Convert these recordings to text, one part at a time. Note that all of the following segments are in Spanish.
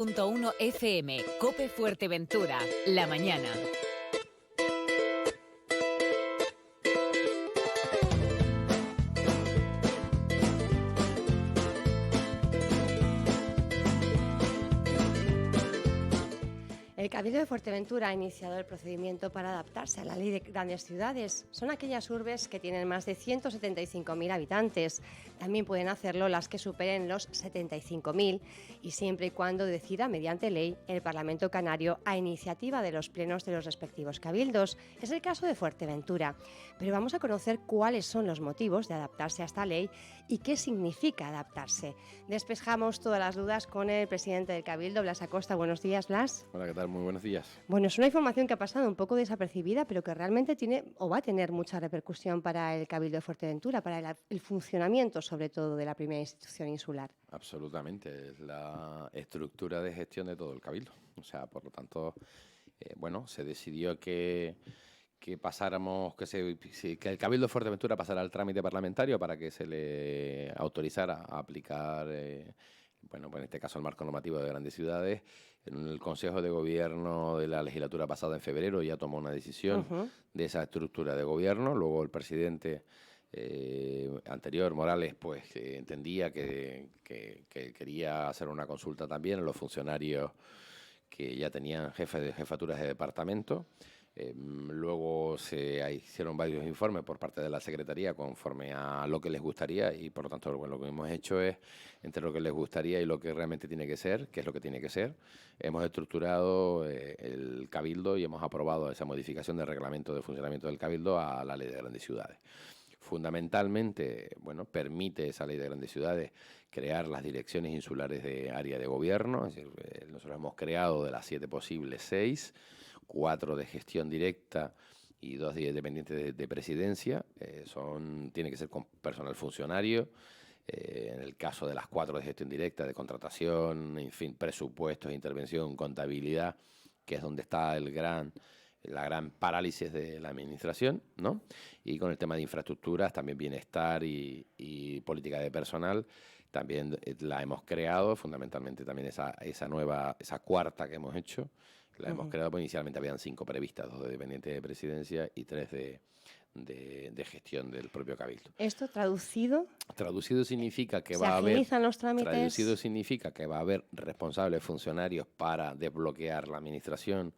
1 FM, COPE Fuerteventura, la mañana. El Cabildo de Fuerteventura ha iniciado el procedimiento para adaptarse a la Ley de Grandes Ciudades. Son aquellas urbes que tienen más de 175.000 habitantes. También pueden hacerlo las que superen los 75.000 y siempre y cuando decida mediante ley el Parlamento Canario a iniciativa de los plenos de los respectivos cabildos. Es el caso de Fuerteventura. Pero vamos a conocer cuáles son los motivos de adaptarse a esta ley y qué significa adaptarse. Despejamos todas las dudas con el presidente del Cabildo, Blas Acosta. Buenos días, Blas. Hola, ¿qué tal? Muy buenos días. Bueno, es una información que ha pasado un poco desapercibida, pero que realmente tiene o va a tener mucha repercusión para el Cabildo de Fuerteventura, para el funcionamiento, sobre todo, de la primera institución insular. Absolutamente, es la estructura de gestión de todo el Cabildo. O sea, por lo tanto, se decidió que pasáramos, que el Cabildo de Fuerteventura pasara al trámite parlamentario para que se le autorizara a aplicar, pues en este caso el marco normativo de grandes ciudades. En el Consejo de Gobierno de la legislatura pasada en febrero ya tomó una decisión de esa estructura de gobierno. Luego el presidente anterior, Morales, pues entendía que quería hacer una consulta también a los funcionarios que ya tenían jefaturas de departamento. Luego se hicieron varios informes por parte de la Secretaría conforme a lo que les gustaría y por lo tanto lo que hemos hecho es, entre lo que les gustaría y lo que realmente tiene que ser, que es lo que tiene que ser, hemos estructurado el Cabildo y hemos aprobado esa modificación del reglamento de funcionamiento del Cabildo a la Ley de Grandes Ciudades. Fundamentalmente, permite esa Ley de Grandes Ciudades crear las direcciones insulares de área de gobierno. Es decir, nosotros hemos creado de las 7 posibles 6, 4 de gestión directa y 2 dependientes de presidencia. Tiene que ser con personal funcionario. En el caso de las 4 de gestión directa, de contratación, en fin, presupuestos, intervención, contabilidad, que es donde está la gran parálisis de la administración, ¿no? Y con el tema de infraestructuras, también bienestar y política de personal, también la hemos creado, fundamentalmente también esa cuarta que hemos hecho, la hemos creado, pues inicialmente habían 5 previstas, 2 de dependientes de presidencia y 3 de gestión del propio Cabildo. ¿Esto traducido? Traducido significa que ¿Se agilizan los trámites? Traducido significa que va a haber responsables funcionarios para desbloquear la administración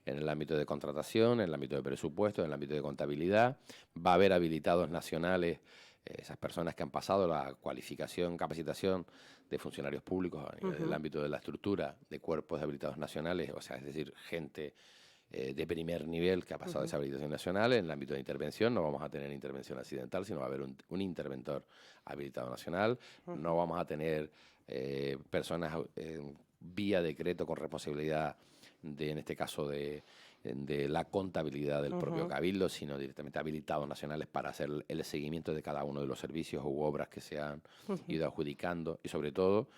en el ámbito de contratación, en el ámbito de presupuesto, en el ámbito de contabilidad. Va a haber habilitados nacionales, esas personas que han pasado la cualificación, capacitación de funcionarios públicos a nivel del ámbito de la estructura de cuerpos de habilitados nacionales, o sea, es decir, gente de primer nivel que ha pasado esa habilitación nacional. En el ámbito de intervención no vamos a tener intervención accidental, sino va a haber un interventor habilitado nacional. No vamos a tener personas vía decreto con responsabilidad en este caso de la contabilidad del propio Cabildo, sino directamente habilitados nacionales para hacer el seguimiento de cada uno de los servicios u obras que se han ido adjudicando y sobre todo,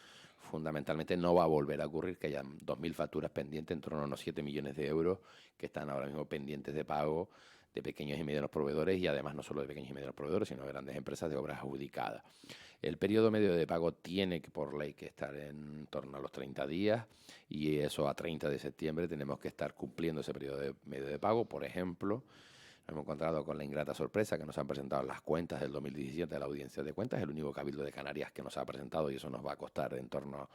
fundamentalmente, no va a volver a ocurrir que haya 2.000 facturas pendientes, en torno a unos 7 millones de euros que están ahora mismo pendientes de pago de pequeños y medianos proveedores y además no solo de pequeños y medianos proveedores, sino de grandes empresas de obras adjudicadas. El periodo medio de pago tiene que, por ley, que estar en torno a los 30 días y eso a 30 de septiembre tenemos que estar cumpliendo ese periodo medio de pago. Por ejemplo, nos hemos encontrado con la ingrata sorpresa que nos han presentado las cuentas del 2017 de la Audiencia de Cuentas, el único Cabildo de Canarias que nos ha presentado, y eso nos va a costar en torno a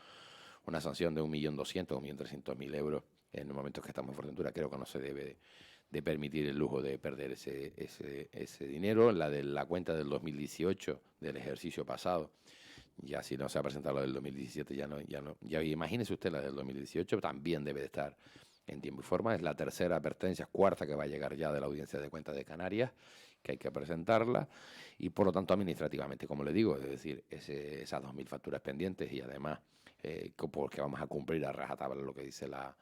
una sanción de 1.200.000 o 1.300.000 euros. En los momentos que estamos en Fuerteventura creo que no se debe de permitir el lujo de perder ese dinero. La de la cuenta del 2018, del ejercicio pasado, ya si no se ha presentado la del 2017, ya imagínese usted la del 2018, también debe de estar en tiempo y forma. Es la tercera advertencia, cuarta que va a llegar ya de la Audiencia de Cuentas de Canarias, que hay que presentarla, y por lo tanto administrativamente, como le digo, es decir, esas 2.000 facturas pendientes y además porque vamos a cumplir a rajatabla lo que dice la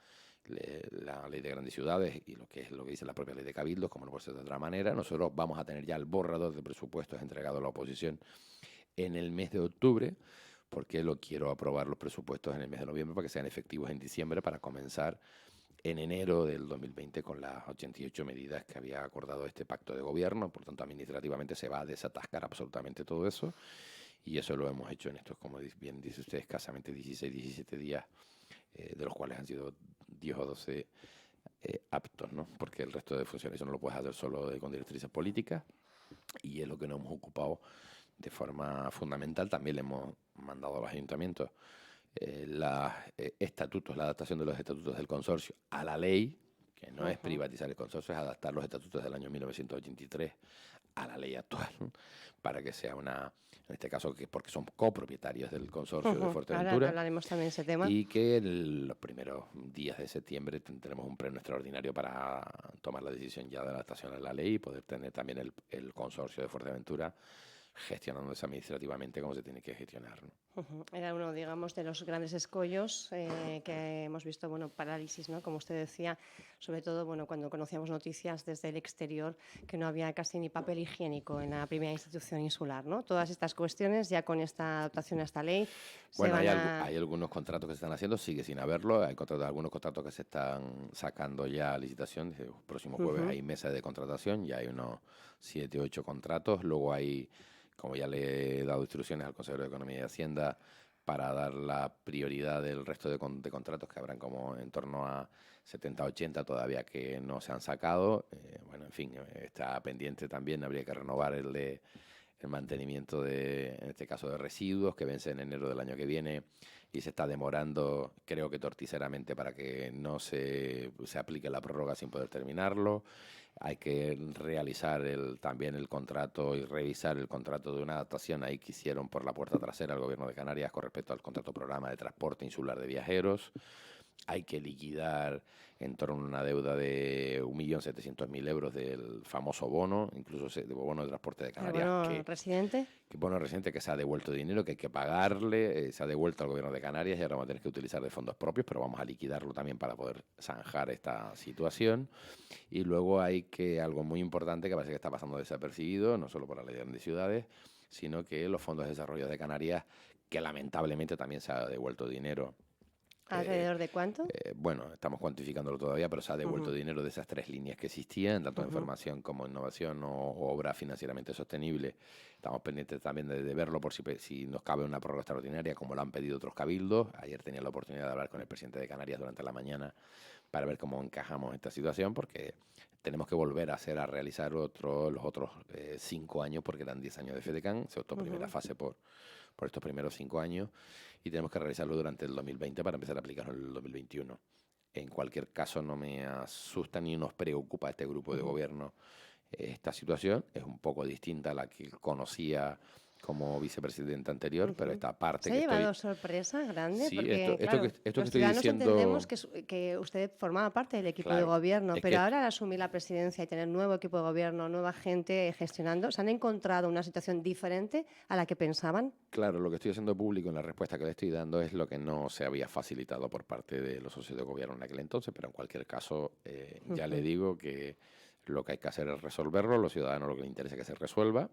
Ley de Grandes Ciudades y lo que dice la propia Ley de Cabildos, como no puede ser de otra manera. Nosotros vamos a tener ya el borrador de presupuestos entregado a la oposición en el mes de octubre, porque quiero aprobar los presupuestos en el mes de noviembre para que sean efectivos en diciembre, para comenzar en enero del 2020 con las 88 medidas que había acordado este pacto de gobierno. Por tanto, administrativamente se va a desatascar absolutamente todo eso. Y eso lo hemos hecho en estos, como bien dice usted, escasamente 16, 17 días de los cuales han sido 10 o 12 aptos, ¿no? Porque el resto de funciones eso no lo puedes hacer solo con directrices políticas, y es lo que nos hemos ocupado de forma fundamental. También le hemos mandado a los ayuntamientos los estatutos, la adaptación de los estatutos del consorcio a la ley, que no es privatizar el consorcio, es adaptar los estatutos del año 1983 a la ley actual, ¿no? Para que sea una, en este caso, porque son copropietarios del consorcio de Fuerteventura. Ahora hablaremos también de ese tema. Y que en los primeros días de septiembre tendremos un pleno extraordinario para tomar la decisión ya de adaptación a la ley y poder tener también el consorcio de Fuerteventura gestionándose administrativamente como se tiene que gestionar, ¿no? Era uno, digamos, de los grandes escollos que hemos visto, bueno, parálisis, ¿no? Como usted decía, sobre todo, bueno, cuando conocíamos noticias desde el exterior que no había casi ni papel higiénico en la primera institución insular, ¿no? Todas estas cuestiones, ya con esta adaptación a esta ley, bueno, hay algunos contratos que se están haciendo, sigue sin haberlo, hay algunos contratos que se están sacando ya a licitación, el próximo jueves hay mesa de contratación, ya hay unos 7 o 8 contratos, luego hay, como ya le he dado instrucciones al Consejo de Economía y Hacienda, para dar la prioridad del resto de contratos, que habrán como en torno a 70, 80 todavía que no se han sacado. Bueno, en fin, está pendiente también, habría que renovar el mantenimiento en este caso, de residuos, que vence en enero del año que viene y se está demorando, creo que torticeramente, para que no se aplique la prórroga sin poder terminarlo. Hay que realizar también el contrato y revisar el contrato de una adaptación ahí que hicieron por la puerta trasera al Gobierno de Canarias con respecto al contrato programa de transporte insular de viajeros. Hay que liquidar en torno a una deuda de 1.700.000 euros del famoso bono, incluso de bono de transporte de Canarias. ¿El bono residente? Que bono residente, que se ha devuelto dinero, que hay que pagarle, se ha devuelto al Gobierno de Canarias y ahora vamos a tener que utilizar de fondos propios, pero vamos a liquidarlo también para poder zanjar esta situación. Y luego hay algo muy importante que parece que está pasando desapercibido, no solo por la Ley de Ciudades, sino que los fondos de desarrollo de Canarias, que lamentablemente también se ha devuelto dinero. ¿Alrededor de cuánto? Bueno, estamos cuantificándolo todavía, pero se ha devuelto dinero de esas 3 líneas que existían, tanto en formación como innovación o obra financieramente sostenible. Estamos pendientes también de verlo por si nos cabe una prórroga extraordinaria, como lo han pedido otros cabildos. Ayer tenía la oportunidad de hablar con el presidente de Canarias durante la mañana para ver cómo encajamos esta situación, porque tenemos que volver a realizar los otros 5 años, porque eran 10 años de FEDECAN, se optó primera fase por estos primeros 5 años, y tenemos que realizarlo durante el 2020 para empezar a aplicarlo en el 2021. En cualquier caso, no me asusta ni nos preocupa a este grupo de gobierno esta situación. Es un poco distinta a la que conocía como vicepresidente anterior, pero esta parte ¿Se ha llevado sorpresa grande? Sí, porque, esto que los estoy diciendo... entendemos que usted formaba parte del equipo de gobierno, pero ahora al asumir la presidencia y tener nuevo equipo de gobierno, nueva gente gestionando, ¿se han encontrado una situación diferente a la que pensaban? Claro, lo que estoy haciendo público en la respuesta que le estoy dando es lo que no se había facilitado por parte de los socios de gobierno en aquel entonces, pero en cualquier caso ya le digo que lo que hay que hacer es resolverlo, a los ciudadanos lo que les interesa es que se resuelva,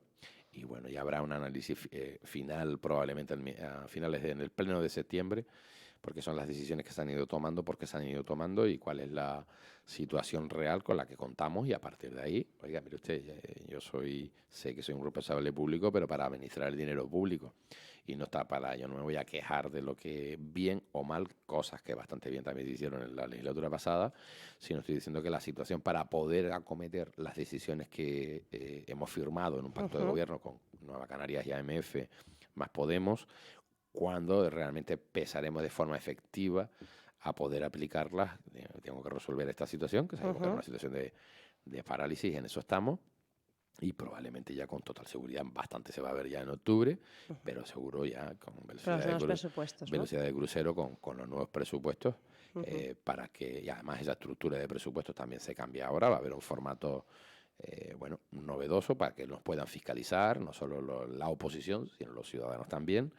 y bueno, ya habrá un análisis final probablemente a finales en el pleno de septiembre, porque son las decisiones que se han ido tomando, por qué se han ido tomando y cuál es la situación real con la que contamos, y a partir de ahí, oiga, mire usted, yo sé que soy un responsable público, pero para administrar el dinero público, y no está yo no me voy a quejar de lo que bien o mal, cosas que bastante bien también se hicieron en la legislatura pasada, sino estoy diciendo que la situación para poder acometer las decisiones que hemos firmado en un pacto de gobierno con Nueva Canarias y AMF más Podemos, cuando realmente pesaremos de forma efectiva a poder aplicarlas, tengo que resolver esta situación, que sabemos que es una situación de parálisis, en eso estamos. Y probablemente ya con total seguridad bastante se va a ver ya en octubre, pero seguro ya con velocidad de crucero, con los nuevos presupuestos, para que, y además esa estructura de presupuestos también se cambia ahora, va a haber un formato novedoso para que nos puedan fiscalizar, no solo la oposición, sino los ciudadanos también,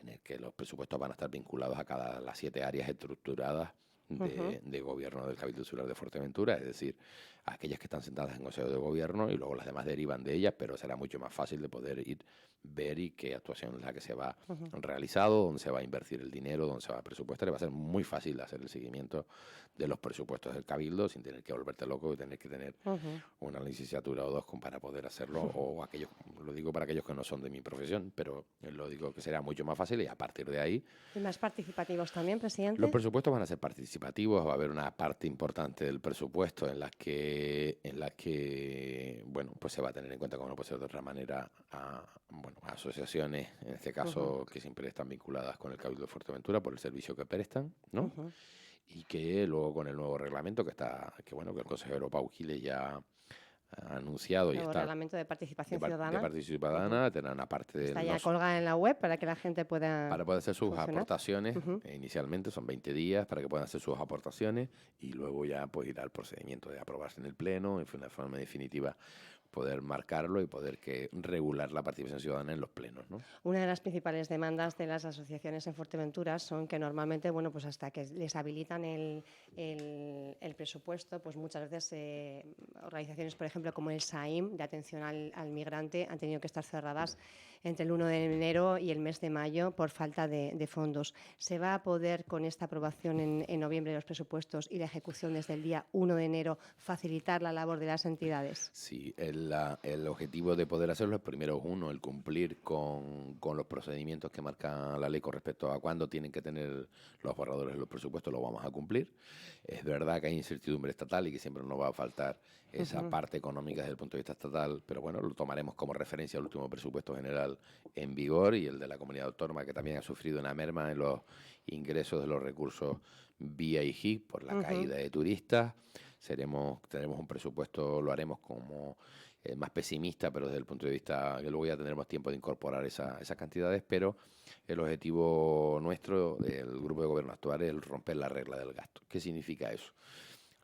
en el que los presupuestos van a estar vinculados a las 7 áreas estructuradas de gobierno del Cabildo Insular de Fuerteventura, es decir, aquellas que están sentadas en Consejo de Gobierno, y luego las demás derivan de ellas, pero será mucho más fácil de poder ver y qué actuación es la que se va realizado, dónde se va a invertir el dinero, dónde se va a presupuestar. Va a ser muy fácil hacer el seguimiento de los presupuestos del Cabildo sin tener que volverte loco y tener que tener una licenciatura o dos para poder hacerlo, o aquellos, lo digo para aquellos que no son de mi profesión, pero lo digo que será mucho más fácil, y a partir de ahí... ¿Y más participativos también, presidente? Los presupuestos van a ser participativos, va a haber una parte importante del presupuesto en la que bueno, pues se va a tener en cuenta, como no puede ser de otra manera, a asociaciones, en este caso, que siempre están vinculadas con el Cabildo de Fuerteventura por el servicio que prestan, ¿no? Y que luego con el nuevo reglamento que el consejero Pau Giles ya ha anunciado, y está reglamento de participación ciudadana. De participación ciudadana, tendrán una parte de... Está ya colgada en la web para que la gente pueda... Para poder hacer sus funcionar. aportaciones, inicialmente son 20 días para que puedan hacer sus aportaciones, y luego ya pues ir al procedimiento de aprobarse en el Pleno, en una forma definitiva poder marcarlo y poder regular la participación ciudadana en los plenos, ¿no? Una de las principales demandas de las asociaciones en Fuerteventura son que normalmente, bueno, pues hasta que les habilitan el presupuesto, pues muchas veces organizaciones, por ejemplo, como el SAIM, de atención al migrante, han tenido que estar cerradas entre el 1 de enero y el mes de mayo por falta de fondos. ¿Se va a poder, con esta aprobación en noviembre de los presupuestos y la ejecución desde el día 1 de enero, facilitar la labor de las entidades? Sí, el objetivo de poder hacerlo es, primero, el cumplir con los procedimientos que marca la ley con respecto a cuándo tienen que tener los borradores de los presupuestos. Lo vamos a cumplir. Es verdad que hay incertidumbre estatal y que siempre nos va a faltar esa parte económica desde el punto de vista estatal, pero bueno, lo tomaremos como referencia al último presupuesto general en vigor y el de la comunidad autónoma, que también ha sufrido una merma en los ingresos de los recursos vía IGI por la caída de turistas. Tenemos un presupuesto, lo haremos como más pesimista, pero desde el punto de vista que luego ya tendremos tiempo de incorporar esas cantidades, pero el objetivo nuestro del grupo de gobierno actual es el romper la regla del gasto. ¿Qué significa eso?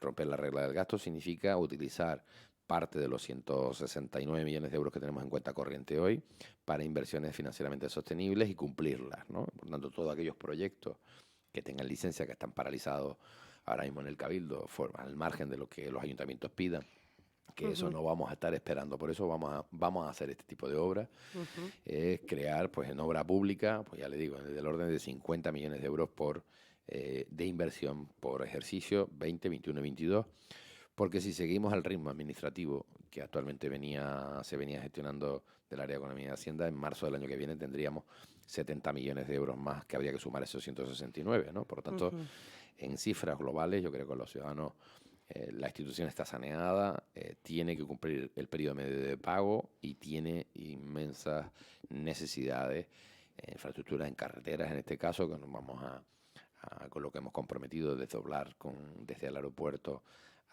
Romper la regla del gasto significa utilizar parte de los 169 millones de euros que tenemos en cuenta corriente hoy para inversiones financieramente sostenibles y cumplirlas, ¿no? Por tanto, todos aquellos proyectos que tengan licencia, que están paralizados ahora mismo en el Cabildo, al margen de lo que los ayuntamientos pidan, que eso no vamos a estar esperando. Por eso vamos a hacer este tipo de obras, es crear, pues, en obra pública, pues ya le digo, del orden de 50 millones de euros de inversión por ejercicio 20, 21 y 22, porque si seguimos al ritmo administrativo que actualmente se venía gestionando del área de Economía y Hacienda, en marzo del año que viene tendríamos 70 millones de euros más que habría que sumar esos 169, ¿no? Por lo tanto, en cifras globales, yo creo que los ciudadanos, la institución está saneada, tiene que cumplir el periodo medio de pago y tiene inmensas necesidades en infraestructuras, en carreteras, en este caso, que nos vamos con lo que hemos comprometido, desdoblar desde el aeropuerto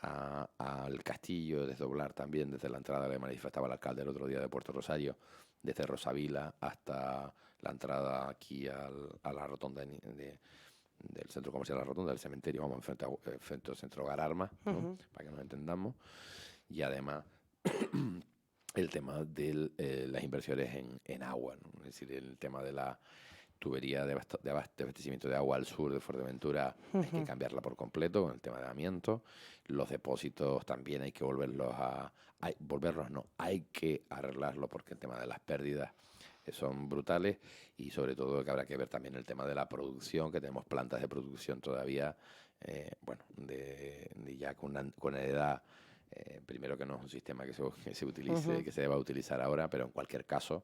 al castillo, desdoblar también desde la entrada, le manifestaba el alcalde el otro día, de Puerto Rosario, desde Rosavila hasta la entrada aquí a la rotonda del centro comercial La Rotonda, del cementerio, vamos, frente al centro Hogar Armas, ¿no? Para que nos entendamos. Y además el tema de las inversiones en agua, ¿no? Es decir, el tema de la tubería de abastecimiento de agua al sur de Fuerteventura, hay que cambiarla por completo con el tema de amianto. Los depósitos también hay que hay que arreglarlo, porque el tema de las pérdidas son brutales, y sobre todo que habrá que ver también el tema de la producción, que tenemos plantas de producción todavía, ya con una edad, primero que no es un sistema que se utilice, que se deba utilizar ahora, pero en cualquier caso,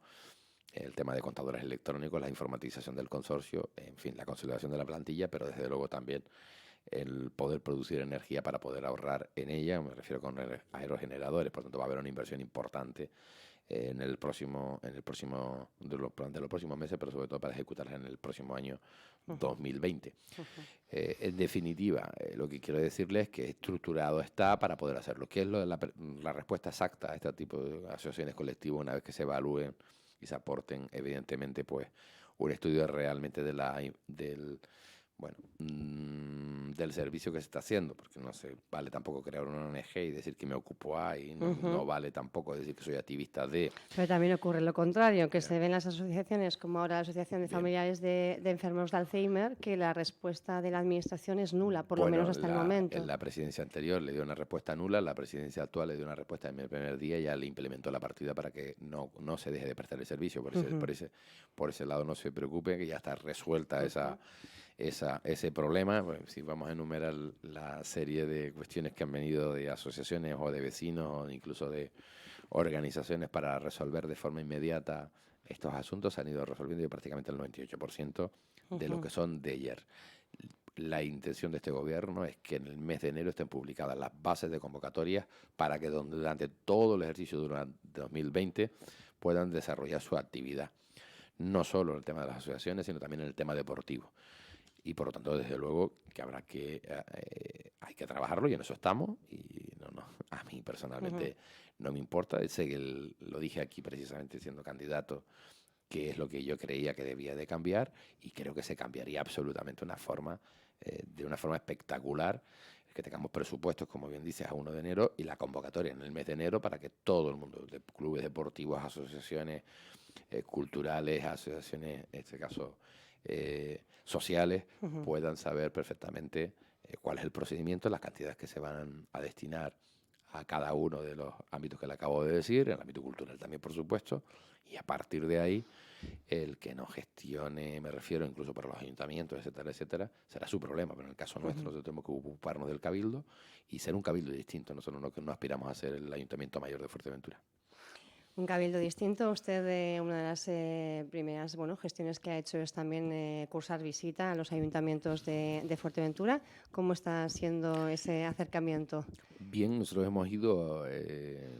el tema de contadores electrónicos, la informatización del consorcio, en fin, la consolidación de la plantilla, pero desde luego también el poder producir energía para poder ahorrar en ella, me refiero con aerogeneradores. Por tanto, va a haber una inversión importante de los próximos meses, pero sobre todo para ejecutarla en el próximo año 2020. En definitiva, lo que quiero decirles es que estructurado está para poder hacerlo. ¿Qué es la respuesta exacta a este tipo de asociaciones colectivas una vez que se evalúen y se aporten, evidentemente, pues un estudio realmente del del servicio que se está haciendo, porque no se vale tampoco crear una ONG y decir que me ocupo A, y no vale tampoco decir que soy activista de... Pero también ocurre lo contrario, que Bien. se ven las asociaciones, como ahora la Asociación de Bien. Familiares de Enfermos de Alzheimer, que la respuesta de la Administración es nula, por lo menos hasta el momento. En la presidencia anterior le dio una respuesta nula, la presidencia actual le dio una respuesta en el primer día y ya le implementó la partida para que no se deje de prestar el servicio. Por ese lado no se preocupe, que ya está resuelta ese problema. Bueno, si vamos a enumerar la serie de cuestiones que han venido de asociaciones o de vecinos o incluso de organizaciones para resolver de forma inmediata estos asuntos, se han ido resolviendo prácticamente el 98% de lo que son de ayer. La intención de este gobierno es que en el mes de enero estén publicadas las bases de convocatorias para que durante todo el ejercicio durante 2020 puedan desarrollar su actividad. No solo en el tema de las asociaciones, sino también en el tema deportivo. Y por lo tanto, desde luego, que hay que trabajarlo y en eso estamos. Y a mí personalmente no me importa. Sé que lo dije aquí precisamente siendo candidato, que es lo que yo creía que debía de cambiar, y creo que se cambiaría absolutamente de una forma espectacular, que tengamos presupuestos, como bien dices, a 1 de enero y la convocatoria en el mes de enero para que todo el mundo, de clubes deportivos, asociaciones culturales, asociaciones, en este caso sociales, puedan saber perfectamente cuál es el procedimiento, las cantidades que se van a destinar a cada uno de los ámbitos que le acabo de decir, en el ámbito cultural también, por supuesto, y a partir de ahí, el que no gestione, me refiero incluso para los ayuntamientos, etcétera, será su problema, pero en el caso nuestro nosotros tenemos que ocuparnos del cabildo y ser un cabildo distinto. Nosotros no aspiramos a ser el Ayuntamiento Mayor de Fuerteventura. Un cabildo distinto. Usted, una de las primeras gestiones que ha hecho es también cursar visita a los ayuntamientos de Fuerteventura. ¿Cómo está siendo ese acercamiento? Bien, nosotros hemos ido,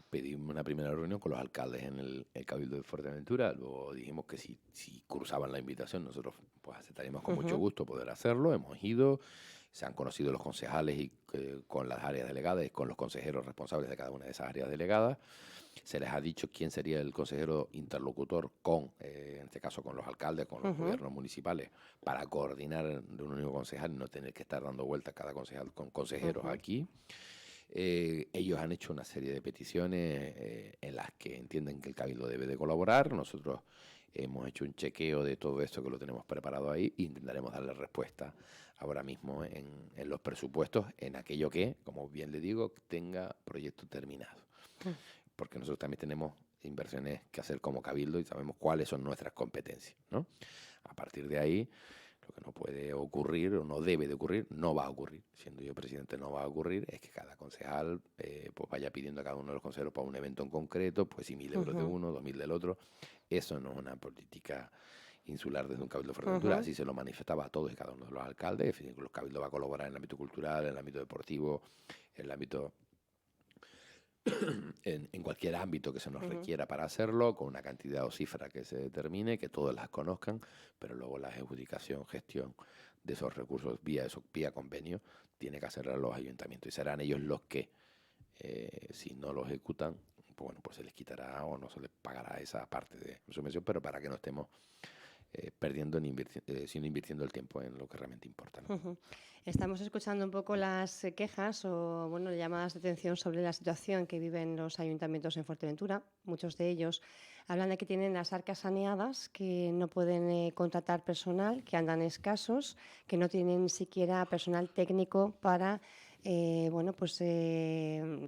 pedimos una primera reunión con los alcaldes en el Cabildo de Fuerteventura. Luego dijimos que si cruzaban la invitación, nosotros pues aceptaríamos con mucho gusto poder hacerlo. Hemos ido, se han conocido los concejales y con las áreas delegadas y con los consejeros responsables de cada una de esas áreas delegadas. Se les ha dicho quién sería el consejero interlocutor en este caso con los alcaldes, con los gobiernos municipales, para coordinar de un único concejal y no tener que estar dando vueltas cada concejal con consejeros aquí. Ellos han hecho una serie de peticiones en las que entienden que el Cabildo debe de colaborar. Nosotros hemos hecho un chequeo de todo esto que lo tenemos preparado ahí e intentaremos darle respuesta ahora mismo en los presupuestos, en aquello que, como bien le digo, tenga proyecto terminado. Porque nosotros también tenemos inversiones que hacer como Cabildo y sabemos cuáles son nuestras competencias, ¿no? A partir de ahí, lo que no puede ocurrir o no debe de ocurrir, no va a ocurrir. Siendo yo presidente, no va a ocurrir, es que cada concejal pues vaya pidiendo a cada uno de los consejeros para un evento en concreto, pues si 1.000 euros de uno, 2.000 del otro. Eso no es una política insular desde un Cabildo de Fuerteventura. Así se lo manifestaba a todos y cada uno de los alcaldes. En fin, los Cabildos va a colaborar en el ámbito cultural, en el ámbito deportivo, en el ámbito... en cualquier ámbito que se nos requiera para hacerlo, con una cantidad o cifra que se determine, que todos las conozcan, pero luego la adjudicación, gestión de esos recursos vía convenio, tiene que hacerlo los ayuntamientos y serán ellos los que, si no lo ejecutan, pues se les quitará o no se les pagará esa parte de subvención, pero para que no estemos perdiendo sino invirtiendo el tiempo en lo que realmente importa, ¿no? Estamos escuchando un poco las quejas o llamadas de atención sobre la situación que viven los ayuntamientos en Fuerteventura. Muchos de ellos hablan de que tienen las arcas saneadas, que no pueden contratar personal, que andan escasos, que no tienen ni siquiera personal técnico para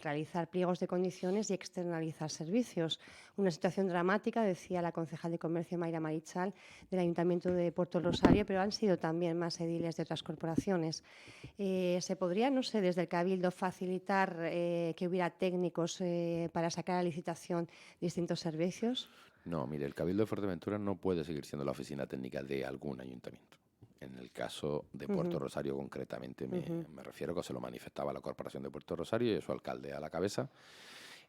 realizar pliegos de condiciones y externalizar servicios. Una situación dramática, decía la concejal de Comercio Mayra Marichal del Ayuntamiento de Puerto Rosario, pero han sido también más ediles de otras corporaciones. ¿Se podría, desde el Cabildo facilitar que hubiera técnicos para sacar a licitación distintos servicios? No, mire, el Cabildo de Fuerteventura no puede seguir siendo la oficina técnica de algún ayuntamiento. En el caso de Puerto Rosario concretamente me refiero que se lo manifestaba la Corporación de Puerto Rosario y su alcalde a la cabeza,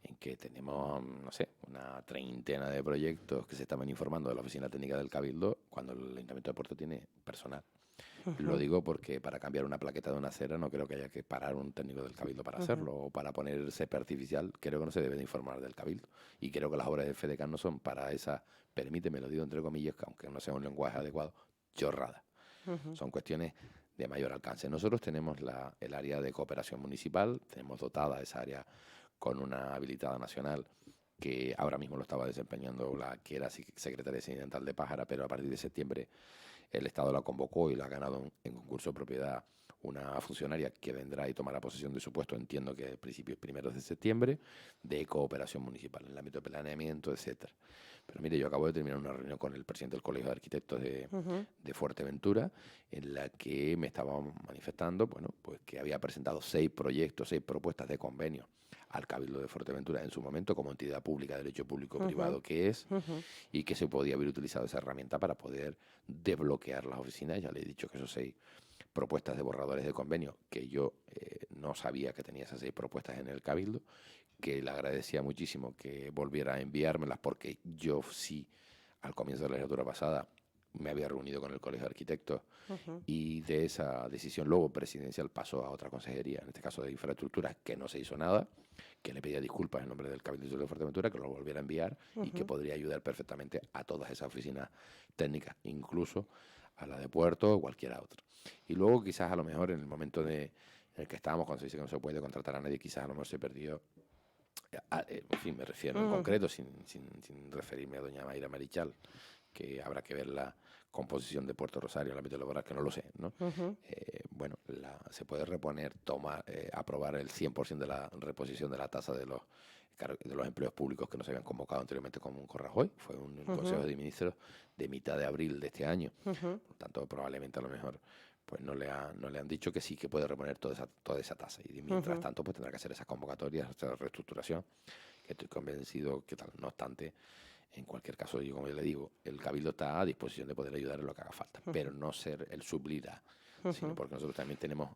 en que tenemos, una treintena de proyectos que se estaban informando de la oficina técnica del Cabildo cuando el Ayuntamiento de Puerto tiene personal. Lo digo porque para cambiar una plaqueta de una acera no creo que haya que parar un técnico del Cabildo para hacerlo, o para poner césped artificial creo que no se debe de informar del Cabildo. Y creo que las obras de FEDECAN no son para esa, permíteme, lo digo entre comillas, que aunque no sea un lenguaje adecuado, chorrada. Son cuestiones de mayor alcance. Nosotros tenemos el área de cooperación municipal, tenemos dotada esa área con una habilitada nacional que ahora mismo lo estaba desempeñando la que era secretaria incidental de Pájara, pero a partir de septiembre el Estado la convocó y la ha ganado en concurso de propiedad una funcionaria que vendrá y tomará posesión de su puesto, entiendo que a principios primeros de septiembre, de cooperación municipal, en el ámbito de planeamiento, etcétera. Pero mire, yo acabo de terminar una reunión con el presidente del Colegio de Arquitectos de Fuerteventura, en la que me estaba manifestando, bueno, pues que había presentado 6 proyectos, 6 propuestas de convenio al Cabildo de Fuerteventura en su momento como entidad pública, derecho público-privado que es, y que se podía haber utilizado esa herramienta para poder desbloquear las oficinas. Ya le he dicho que esos 6 propuestas de borradores de convenio, que yo no sabía que tenía esas 6 propuestas en el Cabildo, que le agradecía muchísimo que volviera a enviármelas, porque yo sí, al comienzo de la legislatura pasada, me había reunido con el Colegio de Arquitectos y de esa decisión luego presidencial pasó a otra consejería, en este caso de infraestructuras, que no se hizo nada, que le pedía disculpas en nombre del Cabildo de Fuerteventura, que lo volviera a enviar y que podría ayudar perfectamente a todas esas oficinas técnicas, incluso a la de Puerto o cualquiera otra. Y luego quizás a lo mejor en el momento en el que estábamos, cuando se dice que no se puede contratar a nadie, quizás a lo mejor se perdió, en fin, me refiero en concreto, sin referirme a doña Mayra Marichal, que habrá que ver la composición de Puerto Rosario en el ámbito laboral, que no lo sé, ¿no? Bueno, se puede reponer, aprobar el 100% de la reposición de la tasa de los empleos públicos que no se habían convocado anteriormente como un Rajoy. Fue un Consejo de Ministros de mitad de abril de este año. Por tanto, probablemente a lo mejor pues no le han dicho que sí, que puede reponer toda esa tasa. Y mientras tanto, pues tendrá que hacer esas convocatorias, esa reestructuración, que estoy convencido que tal. No obstante, en cualquier caso, yo como yo le digo, el Cabildo está a disposición de poder ayudar en lo que haga falta, pero no ser el suplirá, sino porque nosotros también tenemos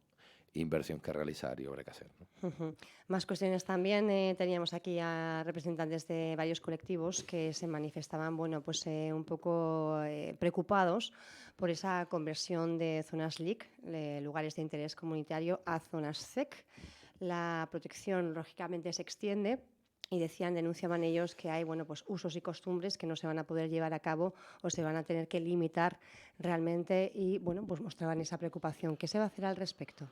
inversión que realizar y obra que hacer, ¿no? Más cuestiones también. Teníamos aquí a representantes de varios colectivos que se manifestaban, bueno, pues un poco preocupados por esa conversión de zonas LIC, lugares de interés comunitario, a zonas CEC. La protección, lógicamente, se extiende. Y denunciaban ellos que hay, bueno, pues usos y costumbres que no se van a poder llevar a cabo o se van a tener que limitar realmente y, bueno, pues mostraban esa preocupación. ¿Qué se va a hacer al respecto?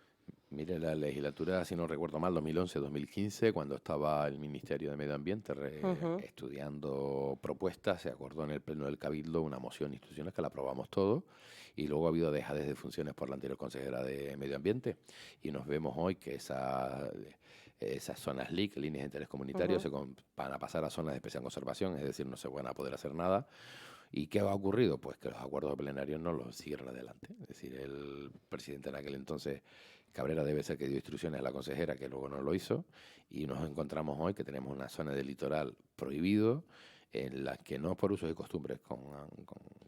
Mire, la legislatura, si no recuerdo mal, 2011-2015, cuando estaba el Ministerio de Medio Ambiente estudiando propuestas, se acordó en el Pleno del Cabildo una moción institucional que la aprobamos todos, y luego ha habido dejadez de funciones por la anterior consejera de Medio Ambiente, y nos vemos hoy que esas zonas LIC, líneas de interés comunitario, van a pasar a zonas de especial conservación, es decir, no se van a poder hacer nada. ¿Y qué ha ocurrido? Pues que los acuerdos plenarios no los siguieron adelante. Es decir, el presidente en aquel entonces, Cabrera, debe ser que dio instrucciones a la consejera, que luego no lo hizo, y nos encontramos hoy que tenemos una zona del litoral prohibido, en la que no por usos y costumbres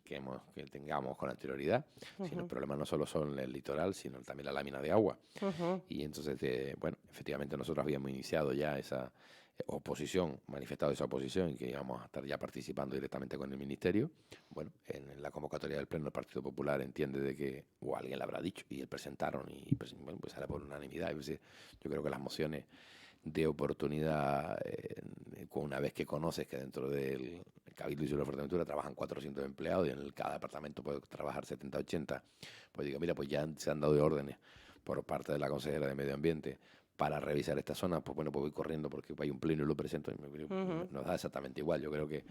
que tengamos con anterioridad, sino el problema no solo son el litoral, sino también la lámina de agua. Y entonces, bueno, efectivamente nosotros habíamos iniciado ya esa oposición, manifestado esa oposición, y que íbamos a estar ya participando directamente con el Ministerio. Bueno, en la convocatoria del Pleno el Partido Popular entiende de que, o alguien le habrá dicho, y él presentaron, y bueno, pues era por unanimidad. Yo creo que las mociones de oportunidad, una vez que conoces que dentro del Cabildo y de Fuerteventura trabajan 400 empleados y en cada departamento puede trabajar 70, 80, pues digo, mira, pues ya se han dado órdenes por parte de la consejera de Medio Ambiente para revisar esta zona, pues bueno, pues voy corriendo porque hay un pleno y lo presento, y nos da exactamente igual. Yo creo que,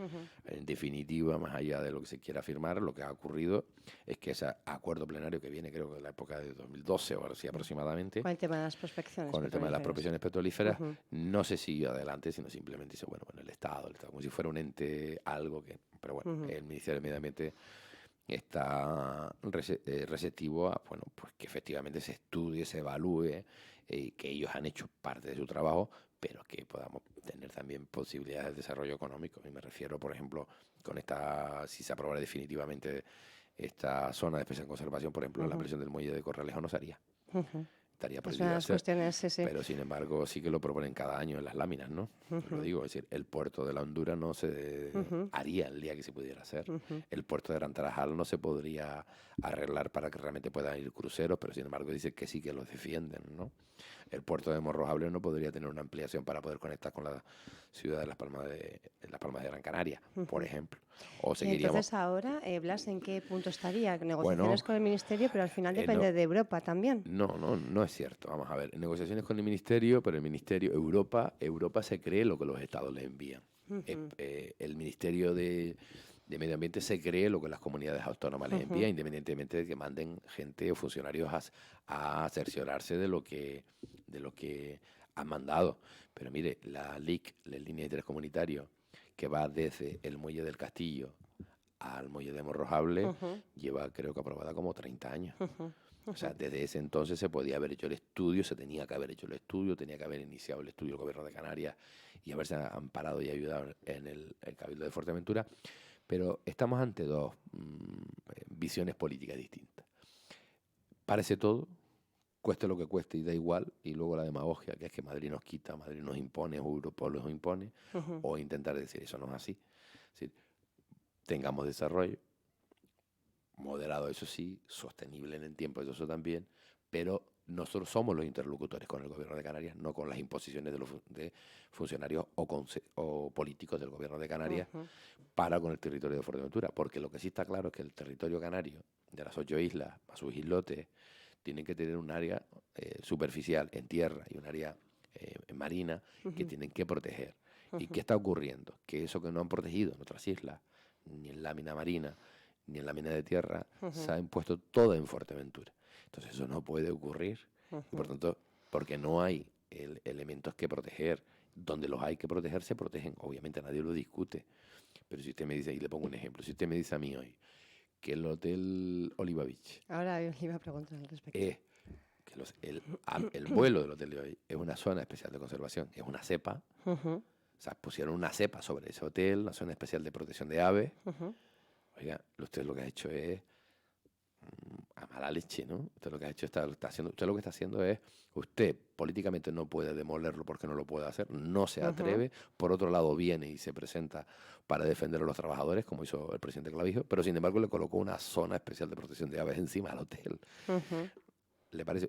en definitiva, más allá de lo que se quiera afirmar, lo que ha ocurrido es que ese acuerdo plenario que viene, creo que de la época de 2012 o así aproximadamente, con el tema de las prospecciones con el tema de las prospecciones petrolíferas, no se siguió adelante, sino simplemente dice, bueno, el Estado, como si fuera un ente, algo que... Pero bueno, el Ministerio del Medio Ambiente está receptivo a, bueno, pues que efectivamente se estudie, se evalúe, que ellos han hecho parte de su trabajo, pero que podamos tener también posibilidades de desarrollo económico. Y me refiero, por ejemplo, si se aprobara definitivamente esta zona de especial conservación, por ejemplo, la ampliación del muelle de Corralejo no se haría. Estaría prohibido hacer, pero sin embargo sí que lo proponen cada año en las láminas, ¿no? Lo digo, es decir, el puerto de la Hondura no se haría el día que se pudiera hacer. El puerto de Gran Tarajal no se podría arreglar para que realmente puedan ir cruceros, pero sin embargo dice que sí que los defienden, ¿no? el puerto de Morrojable no podría tener una ampliación para poder conectar con la ciudad de Las Palmas de Gran Canaria, por ejemplo. O seguiríamos. Entonces ahora, Blas, ¿en qué punto estaría? Negociaciones Bueno, con el Ministerio, pero al final depende no, de Europa también. no es cierto. Vamos a ver, negociaciones con el Ministerio, pero el Ministerio, Europa se cree lo que los estados le envían. El Ministerio de Medio Ambiente se cree lo que las comunidades autónomas les envían, independientemente de que manden gente o funcionarios a cerciorarse de lo que han mandado. Pero mire, la LIC, la línea de interés comunitario, que va desde el Muelle del Castillo al Muelle de Morrojable, lleva creo que aprobada como 30 años. O sea, desde ese entonces se podía haber hecho el estudio, se tenía que haber hecho el estudio, tenía que haber iniciado el estudio el Gobierno de Canarias y haberse amparado y ayudado en el Cabildo de Fuerteventura. Pero estamos ante dos visiones políticas distintas. Parece todo, cueste lo que cueste y da igual, y luego la demagogia, que es que Madrid nos quita, Madrid nos impone, o Europa nos impone, o intentar decir eso no es así. Es decir, tengamos desarrollo, moderado eso sí, sostenible en el tiempo eso también, pero nosotros somos los interlocutores con el Gobierno de Canarias, no con las imposiciones de funcionarios o políticos del Gobierno de Canarias para con el territorio de Fuerteventura, porque lo que sí está claro es que el territorio canario, de las 8 islas, a sus islotes, tienen que tener un área superficial en tierra y un área marina que tienen que proteger. ¿Y qué está ocurriendo? Que eso que no han protegido en otras islas, ni en lámina marina, ni en la mina de tierra, se ha impuesto todo en Fuerteventura. Entonces eso no puede ocurrir. Y por tanto, porque no hay elementos que proteger. Donde los hay que proteger, se protegen. Obviamente nadie lo discute. Pero si usted me dice, y le pongo un ejemplo, si usted me dice a mí hoy que el Hotel Oliva Beach Ahora le iba a preguntar al respecto. que el vuelo del Hotel Oliva Beach es una zona especial de conservación, es una cepa. O sea, pusieron una cepa sobre ese hotel, una zona especial de protección de aves. Oiga, usted lo que ha hecho es a mala leche, ¿no? Usted lo que ha hecho usted lo que está haciendo es, usted políticamente no puede demolerlo porque no lo puede hacer, no se atreve, por otro lado viene y se presenta para defender a los trabajadores, como hizo el presidente Clavijo, pero sin embargo le colocó una zona especial de protección de aves encima del hotel.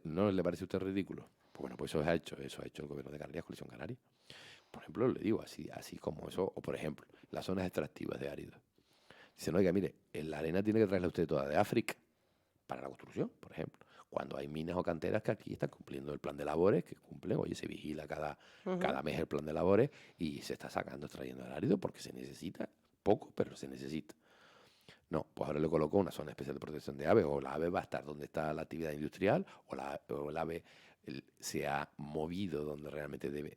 ¿No le parece a usted ridículo? Pues bueno, pues eso ha hecho el Gobierno de Canarias, Coalición Canaria. Por ejemplo, le digo así como eso, o por ejemplo, las zonas extractivas de áridos. Dicen, oiga, mire, la arena tiene que traerla usted toda de África para la construcción, por ejemplo. Cuando hay minas o canteras que aquí están cumpliendo el plan de labores, que cumplen, oye, se vigila cada mes el plan de labores y se está extrayendo el árido porque se necesita, poco, pero se necesita. No, pues ahora le colocó una zona especial de protección de aves, o la ave va a estar donde está la actividad industrial, o el ave se ha movido donde realmente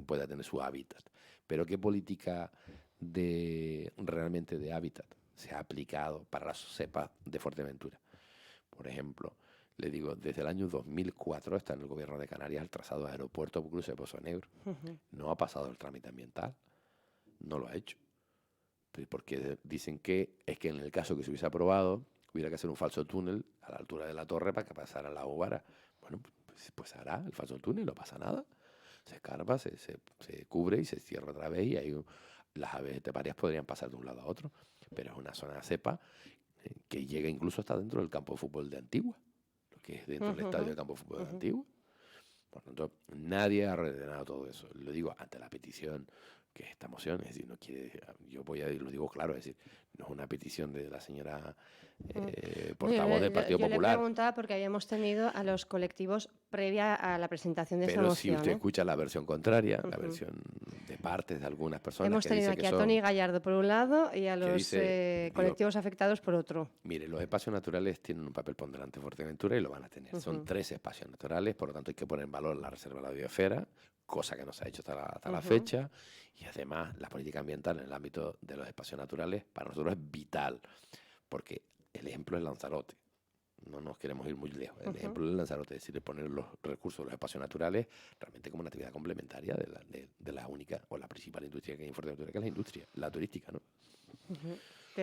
pueda tener su hábitat. Pero ¿qué política realmente de hábitat se ha aplicado para las cepas de Fuerteventura? Por ejemplo, le digo, desde el año 2004 está en el Gobierno de Canarias el trazado de aeropuerto cruce de Pozo Negro. No ha pasado el trámite ambiental, no lo ha hecho. Porque dicen que es que en el caso que se hubiese aprobado, hubiera que hacer un falso túnel a la altura de la torre para que pasara la Ovara. Bueno, pues hará el falso túnel, no pasa nada. Se escarpa, se cubre y se cierra otra vez y las aves esteparias podrían pasar de un lado a otro. Pero es una zona de cepa que llega incluso hasta dentro del campo de fútbol de Antigua, lo que es dentro del estadio del campo de fútbol de Antigua. Por tanto, nadie ha ordenado todo eso. Lo digo ante la petición, que es esta moción, es decir, no quiere, yo lo digo claro, es decir, no es una petición de la señora portavoz del Partido Popular. Yo le preguntaba porque habíamos tenido a los colectivos previa a la presentación de esta moción. Pero si usted escucha la versión contraria, la versión de partes de algunas personas. Hemos tenido aquí a Tony Gallardo por un lado y a los colectivos afectados por otro. Mire, los espacios naturales tienen un papel ponderante en Fuerteventura y lo van a tener. Son 3 espacios naturales, por lo tanto hay que poner en valor la reserva de la biosfera, cosa que no se ha hecho hasta la fecha, y además la política ambiental en el ámbito de los espacios naturales para nosotros es vital, porque el ejemplo es Lanzarote. No nos queremos ir muy lejos. El ejemplo del Lanzarote, es decir, poner los recursos de los espacios naturales realmente como una actividad complementaria de la única o la principal industria que hay en Fuerteventura, que es la industria, la turística, ¿no?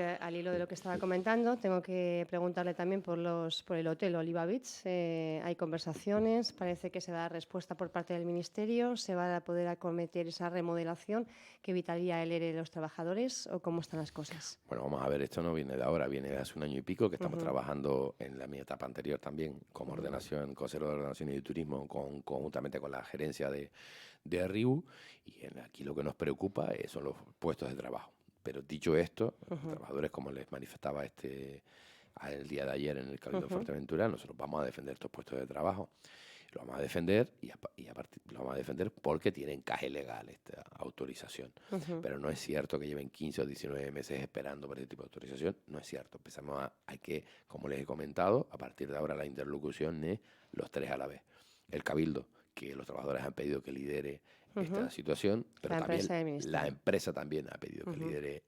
al hilo de lo que estaba comentando, tengo que preguntarle también por el hotel Oliva Beach. Hay conversaciones, parece que se da respuesta por parte del Ministerio. ¿Se va a poder acometer esa remodelación que evitaría el ERE de los trabajadores o cómo están las cosas? Bueno, vamos a ver, esto no viene de ahora, viene de hace un año y pico, que estamos trabajando en mi etapa anterior también, como ordenación, consejero de ordenación y de turismo, conjuntamente con la gerencia de RIU, y aquí lo que nos preocupa son los puestos de trabajo. Pero dicho esto, los trabajadores, como les manifestaba el día de ayer en el Cabildo de Fuerteventura, nosotros vamos a defender estos puestos de trabajo. Lo vamos a defender lo vamos a defender porque tiene encaje legal esta autorización. Pero no es cierto que lleven 15 o 19 meses esperando por este tipo de autorización. No es cierto. Hay que, como les he comentado, a partir de ahora la interlocución es los tres a la vez. El Cabildo, que los trabajadores han pedido que lidere esta situación, pero también la empresa también ha pedido que lidere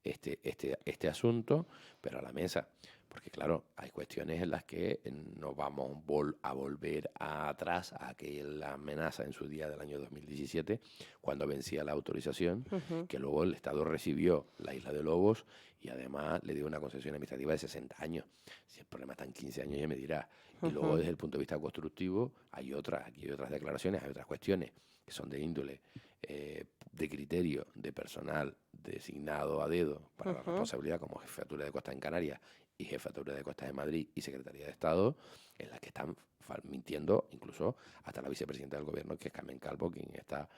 este asunto, pero a la mesa. Porque claro, hay cuestiones en las que no vamos a volver atrás a aquella amenaza en su día del año 2017, cuando vencía la autorización, que luego el Estado recibió la isla de Lobos y además le dio una concesión administrativa de 60 años. Si el problema está en 15 años, ya me dirá. Y luego desde el punto de vista constructivo aquí hay otras declaraciones, hay otras cuestiones que son de índole, de criterio de personal designado a dedo para la responsabilidad, como Jefatura de Costa en Canarias y Jefatura de Costas de Madrid y Secretaría de Estado, en las que están mintiendo incluso hasta la vicepresidenta del Gobierno, que es Carmen Calvo, quien está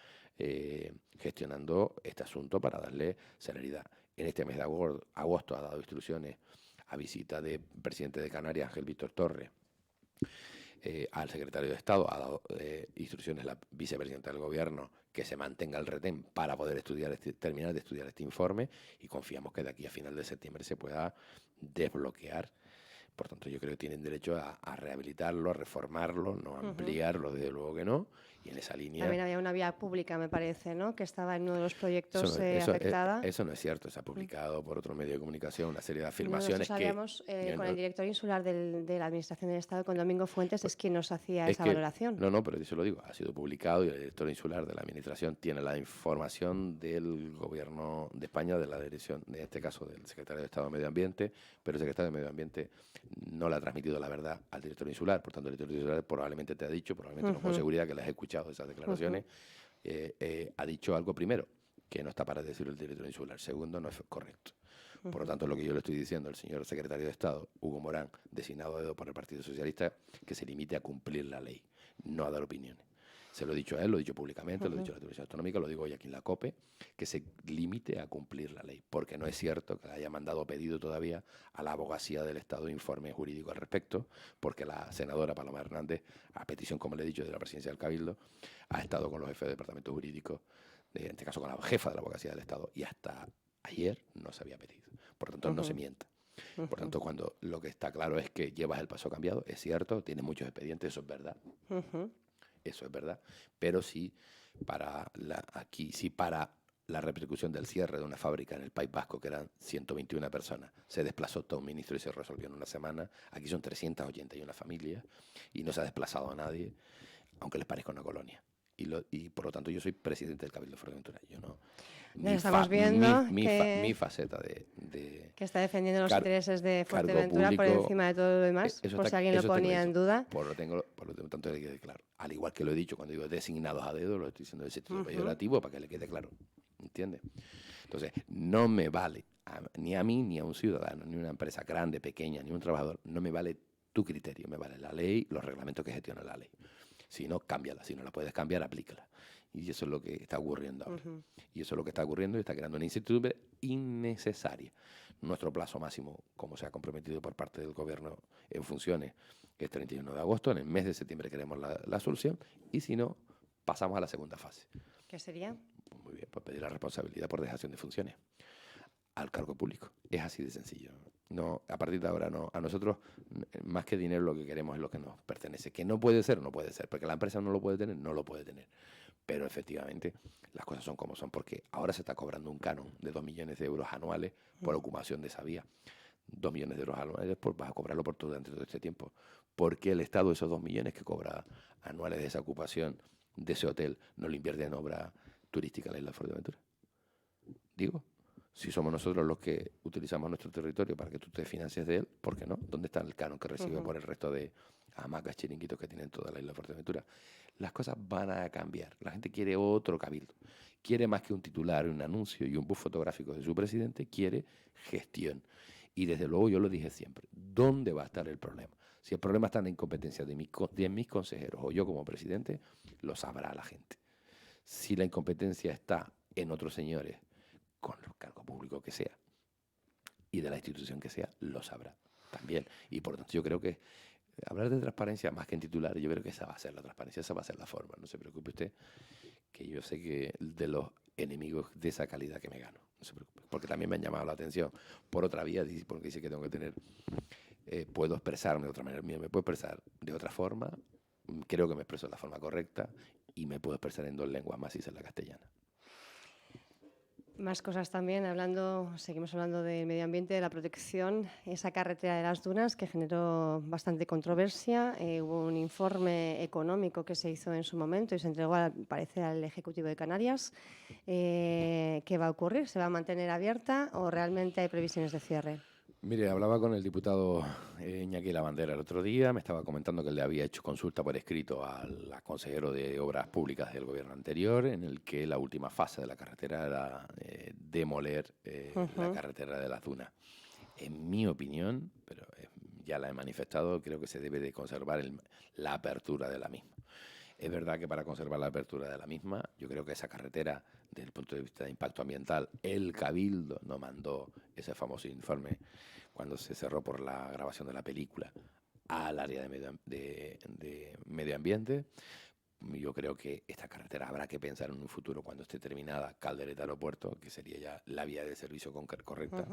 gestionando este asunto para darle celeridad. En este mes de agosto ha dado instrucciones a visita del presidente de Canarias, Ángel Víctor Torres, al secretario de Estado, ha dado instrucciones la vicepresidenta del Gobierno que se mantenga el retén para poder terminar de estudiar este informe, y confiamos que de aquí a final de septiembre se pueda desbloquear. Por tanto, yo creo que tienen derecho a rehabilitarlo, a reformarlo, no a ampliarlo, desde luego que no. Y en esa línea... También había una vía pública, me parece, ¿no?, que estaba en uno de los proyectos afectada. Eso no es cierto. Se ha publicado por otro medio de comunicación una serie de afirmaciones Nosotros con el director insular de la Administración del Estado, con Domingo Fuentes, es quien nos hacía esa valoración. No, pero eso lo digo. Ha sido publicado y el director insular de la Administración tiene la información del Gobierno de España, de la dirección, en este caso del Secretario de Estado de Medio Ambiente, pero el Secretario de Medio Ambiente no le ha transmitido la verdad al director insular. Por tanto, el director insular probablemente te ha dicho, probablemente no con seguridad, que las he escuchado esas declaraciones, ha dicho algo primero, que no está para decir el director insular. Segundo, no es correcto. Por lo tanto, lo que yo le estoy diciendo al señor secretario de Estado, Hugo Morán, designado a dedo por el Partido Socialista, que se limite a cumplir la ley, no a dar opiniones. Se lo he dicho a él, lo he dicho públicamente, lo he dicho a la Televisión Autonómica, lo digo hoy aquí en la COPE, que se limite a cumplir la ley, porque no es cierto que le haya mandado pedido todavía a la abogacía del Estado informe jurídico al respecto, porque la senadora Paloma Hernández, a petición, como le he dicho, de la presidencia del Cabildo, ha estado con los jefes de departamento jurídico, en este caso con la jefa de la abogacía del Estado, y hasta ayer no se había pedido. Por tanto, no se mienta. Por tanto, cuando lo que está claro es que llevas el paso cambiado, es cierto, tiene muchos expedientes, eso es verdad. Eso es verdad, pero sí para la repercusión del cierre de una fábrica en el País Vasco, que eran 121 personas, se desplazó todo un ministro y se resolvió en una semana. Aquí son 381 familias y no se ha desplazado a nadie, aunque les parezca una colonia. Y por lo tanto yo soy presidente del Cabildo de Fuerteventura. Yo no. Estamos viendo mi faceta de que está defendiendo los intereses de Fuerteventura por encima de todo lo demás, por si alguien lo ponía en duda. Por lo tanto, le quede claro. Al igual que lo he dicho cuando digo designados a dedo, lo estoy diciendo de sentido peyorativo para que le quede claro. ¿Entiendes? Entonces, no me vale ni a mí, ni a un ciudadano, ni a una empresa grande, pequeña, ni a un trabajador, no me vale tu criterio, me vale la ley, los reglamentos que gestiona la ley. Si no, cámbiala. Si no la puedes cambiar, aplícala. Y eso es lo que está ocurriendo ahora. Y eso es lo que está ocurriendo y está creando una incertidumbre innecesaria. Nuestro plazo máximo, como se ha comprometido por parte del Gobierno en funciones, es 31 de agosto. En el mes de septiembre queremos la solución. Y si no, pasamos a la segunda fase. ¿Qué sería? Pues muy bien, pues pedir la responsabilidad por dejación de funciones al cargo público. Es así de sencillo. No, a partir de ahora no. A nosotros, más que dinero, lo que queremos es lo que nos pertenece. Que no puede ser, no puede ser. Porque la empresa no lo puede tener, no lo puede tener. Pero efectivamente las cosas son como son, porque ahora se está cobrando un canon de 2 millones de euros anuales por ocupación de esa vía. 2 millones de euros anuales, pues vas a cobrarlo durante todo este tiempo. Porque el Estado esos 2 millones que cobra anuales de esa ocupación de ese hotel no lo invierte en obra turística en la isla de Fuerteventura. Digo, Si somos nosotros los que utilizamos nuestro territorio para que tú te financies de él, ¿por qué no? ¿Dónde está el canon que recibe por el resto de hamacas, chiringuitos que tienen toda la isla de Fuerteventura? Las cosas van a cambiar. La gente quiere otro cabildo. Quiere más que un titular, un anuncio y un bus fotográfico de su presidente, quiere gestión. Y desde luego yo lo dije siempre, ¿dónde va a estar el problema? Si el problema está en la incompetencia de mis consejeros o yo como presidente, lo sabrá la gente. Si la incompetencia está en otros señores, con los cargos públicos que sea, y de la institución que sea, lo sabrá también. Y por tanto yo creo que hablar de transparencia más que en titular, yo creo que esa va a ser la transparencia, esa va a ser la forma. No se preocupe usted, que yo sé que de los enemigos de esa calidad que me gano. No se preocupe, porque también me han llamado la atención por otra vía, porque dice que tengo que tener, puedo expresarme de otra manera. Mira, me puedo expresar de otra forma, creo que me expreso de la forma correcta y me puedo expresar en 2 lenguas más, y es la castellana. Más cosas también, seguimos hablando del medio ambiente, de la protección, esa carretera de las dunas que generó bastante controversia. Hubo un informe económico que se hizo en su momento y se entregó, al parecer, al Ejecutivo de Canarias. ¿Qué va a ocurrir? ¿Se va a mantener abierta o realmente hay previsiones de cierre? Mire, hablaba con el diputado Iñaki Lavandera el otro día, me estaba comentando que le había hecho consulta por escrito al consejero de Obras Públicas del gobierno anterior, en el que la última fase de la carretera era demoler la carretera de las dunas. En mi opinión, pero ya la he manifestado, creo que se debe de conservar la apertura de la misma. Es verdad que para conservar la apertura de la misma, yo creo que esa carretera, desde el punto de vista de impacto ambiental, el Cabildo no mandó ese famoso informe cuando se cerró por la grabación de la película al área de medio ambiente. Yo creo que esta carretera habrá que pensar en un futuro cuando esté terminada Caldereta-Aeropuerto, que sería ya la vía de servicio correcta.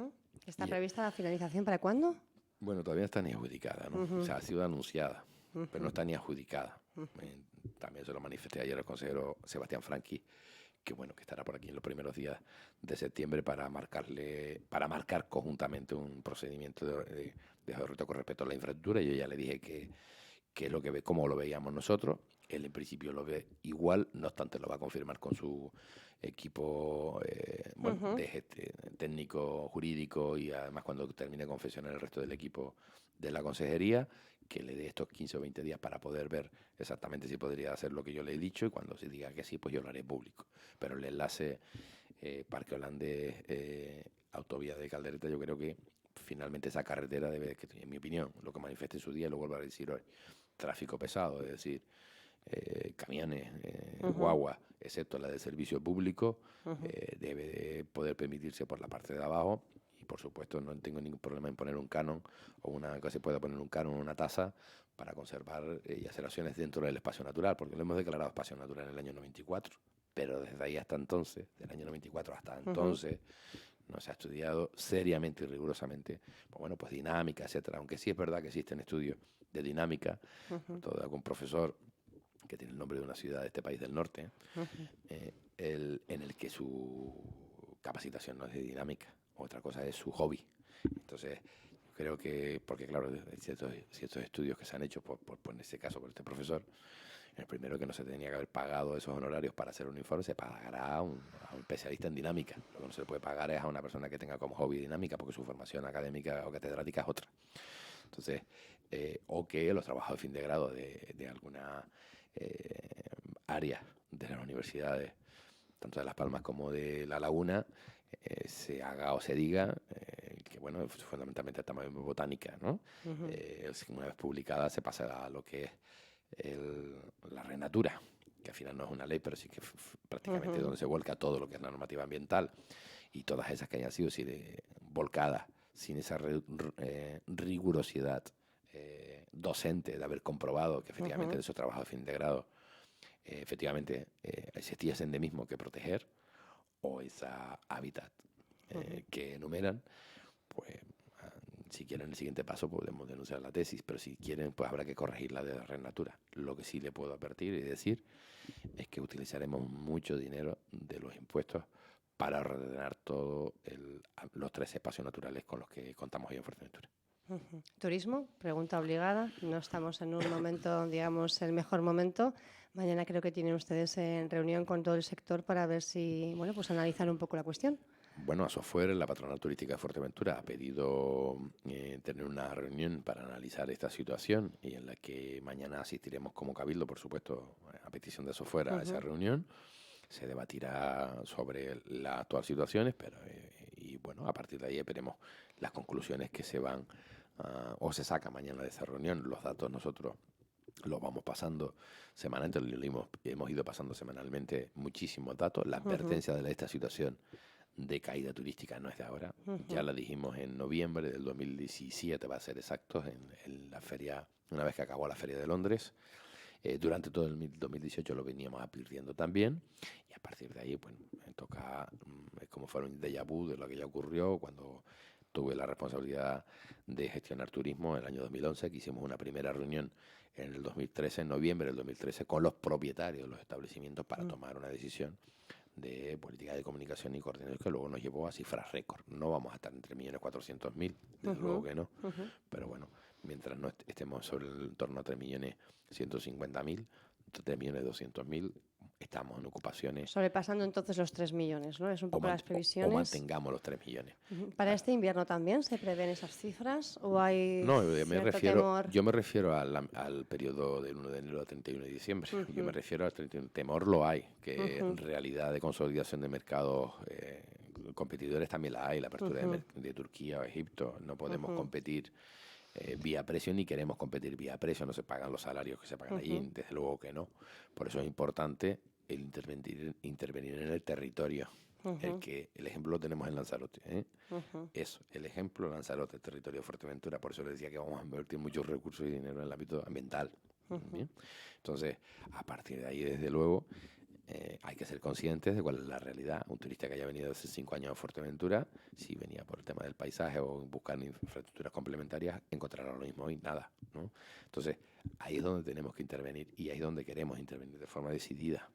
¿Está prevista la finalización para cuándo? Bueno, todavía no está ni adjudicada, ¿no? O sea, ha sido anunciada, pero no está ni adjudicada. También se lo manifesté ayer al consejero Sebastián Franqui, que bueno, que estará por aquí en los primeros días de septiembre para marcar conjuntamente un procedimiento de ruta con respecto a la infraestructura. Yo ya le dije que es lo que cómo lo veíamos nosotros. Él en principio lo ve igual, no obstante lo va a confirmar con su equipo técnico, jurídico, y además cuando termine confesionar el resto del equipo de la consejería, que le dé estos 15 o 20 días para poder ver exactamente si podría hacer lo que yo le he dicho, y cuando se diga que sí, pues yo lo haré público. Pero el enlace Parque Holandés, autovía de Caldereta, yo creo que finalmente esa carretera debe, que en mi opinión, lo que manifesté en su día, lo vuelvo a decir hoy, tráfico pesado, es decir, camiones, guagua, excepto la de servicio público, debe de poder permitirse por la parte de abajo. Y por supuesto no tengo ningún problema en poner un canon o que se pueda poner un canon o una tasa para conservar y hacer acciones dentro del espacio natural, porque lo hemos declarado espacio natural en el año 94, pero desde ahí hasta entonces, del año 94 hasta entonces, no se ha estudiado seriamente y rigurosamente, pues dinámica, etcétera. Aunque sí es verdad que existen estudios de dinámica, todo algún profesor que tiene el nombre de una ciudad de este país del norte, en el que su capacitación no es de dinámica, otra cosa es su hobby. Entonces, creo que, porque claro, hay ciertos estudios que se han hecho en este caso por este profesor. El primero, que no se tenía que haber pagado esos honorarios para hacer un informe, se pagará a un especialista en dinámica. Lo que no se le puede pagar es a una persona que tenga como hobby dinámica, porque su formación académica o catedrática es otra. Entonces, o que los trabajos de fin de grado de alguna área de las universidades, tanto de Las Palmas como de La Laguna, se haga o se diga que, bueno, fundamentalmente está más en botánica, ¿no? Una vez publicada se pasa a lo que es la renatura, que al final no es una ley, pero sí que prácticamente donde se vuelca todo lo que es la normativa ambiental, y todas esas que hayan sido volcadas sin esa rigurosidad docente de haber comprobado que efectivamente esos trabajos de fin de grado efectivamente existía ese endemismo que proteger, o esa hábitat que enumeran, pues si quieren el siguiente paso podemos denunciar la tesis, pero si quieren pues habrá que corregir la de la renatura. Lo que sí le puedo advertir y decir es que utilizaremos mucho dinero de los impuestos para ordenar todos los 3 espacios naturales con los que contamos hoy en Fuerteventura. Turismo, pregunta obligada. No estamos en un momento, digamos, el mejor momento. Mañana creo que tienen ustedes en reunión con todo el sector para ver si, bueno, pues analizar un poco la cuestión. Bueno, a Software, la patronal turística de Fuerteventura, ha pedido tener una reunión para analizar esta situación y en la que mañana asistiremos como Cabildo, por supuesto, a petición de Software a esa reunión. Se debatirá sobre las actuales situaciones, pero y bueno, a partir de ahí esperemos las conclusiones que se van o se sacan mañana de esa reunión. Los datos nosotros los vamos pasando semanalmente, hemos ido pasando semanalmente muchísimos datos. La advertencia de esta situación de caída turística no es de ahora. Ya la dijimos en noviembre del 2017, va a ser exactos, en la feria, una vez que acabó la Feria de Londres. Durante todo el 2018 lo veníamos advirtiendo también, y a partir de ahí, bueno, me toca, es como fue un déjà vu de lo que ya ocurrió cuando tuve la responsabilidad de gestionar turismo en el año 2011, que hicimos una primera reunión en el 2013, en noviembre del 2013, con los propietarios de los establecimientos para tomar una decisión de política de comunicación y coordinación que luego nos llevó a cifras récord. No vamos a estar entre 1.400.000, desde luego que no, pero bueno, mientras no estemos sobre el torno a 3.150.000, 3.200.000, estamos en ocupaciones. Sobrepasando entonces los 3 millones, ¿no? Es un poco las previsiones. O mantengamos los 3 millones. ¿Para este invierno también se prevén esas cifras o hay No, temor? yo me refiero al periodo del 1 de enero al 31 de diciembre. Yo me refiero al 31. Temor lo hay, que en realidad de consolidación de mercados competidores también la hay, la apertura de Turquía o Egipto. No podemos competir vía precio, ni queremos competir vía precio, no se pagan los salarios que se pagan allí, desde luego que no. Por eso es importante el intervenir en el territorio. El ejemplo lo tenemos en Lanzarote. Eso, el ejemplo Lanzarote, el territorio de Fuerteventura. Por eso les decía que vamos a invertir muchos recursos y dinero en el ámbito ambiental. ¿Bien? Entonces, a partir de ahí, desde luego, hay que ser conscientes de cuál es la realidad. Un turista que haya venido hace 5 años a Fuerteventura, si venía por el tema del paisaje o buscando infraestructuras complementarias, encontrará lo mismo hoy, nada, ¿no? Entonces, ahí es donde tenemos que intervenir y ahí es donde queremos intervenir de forma decidida.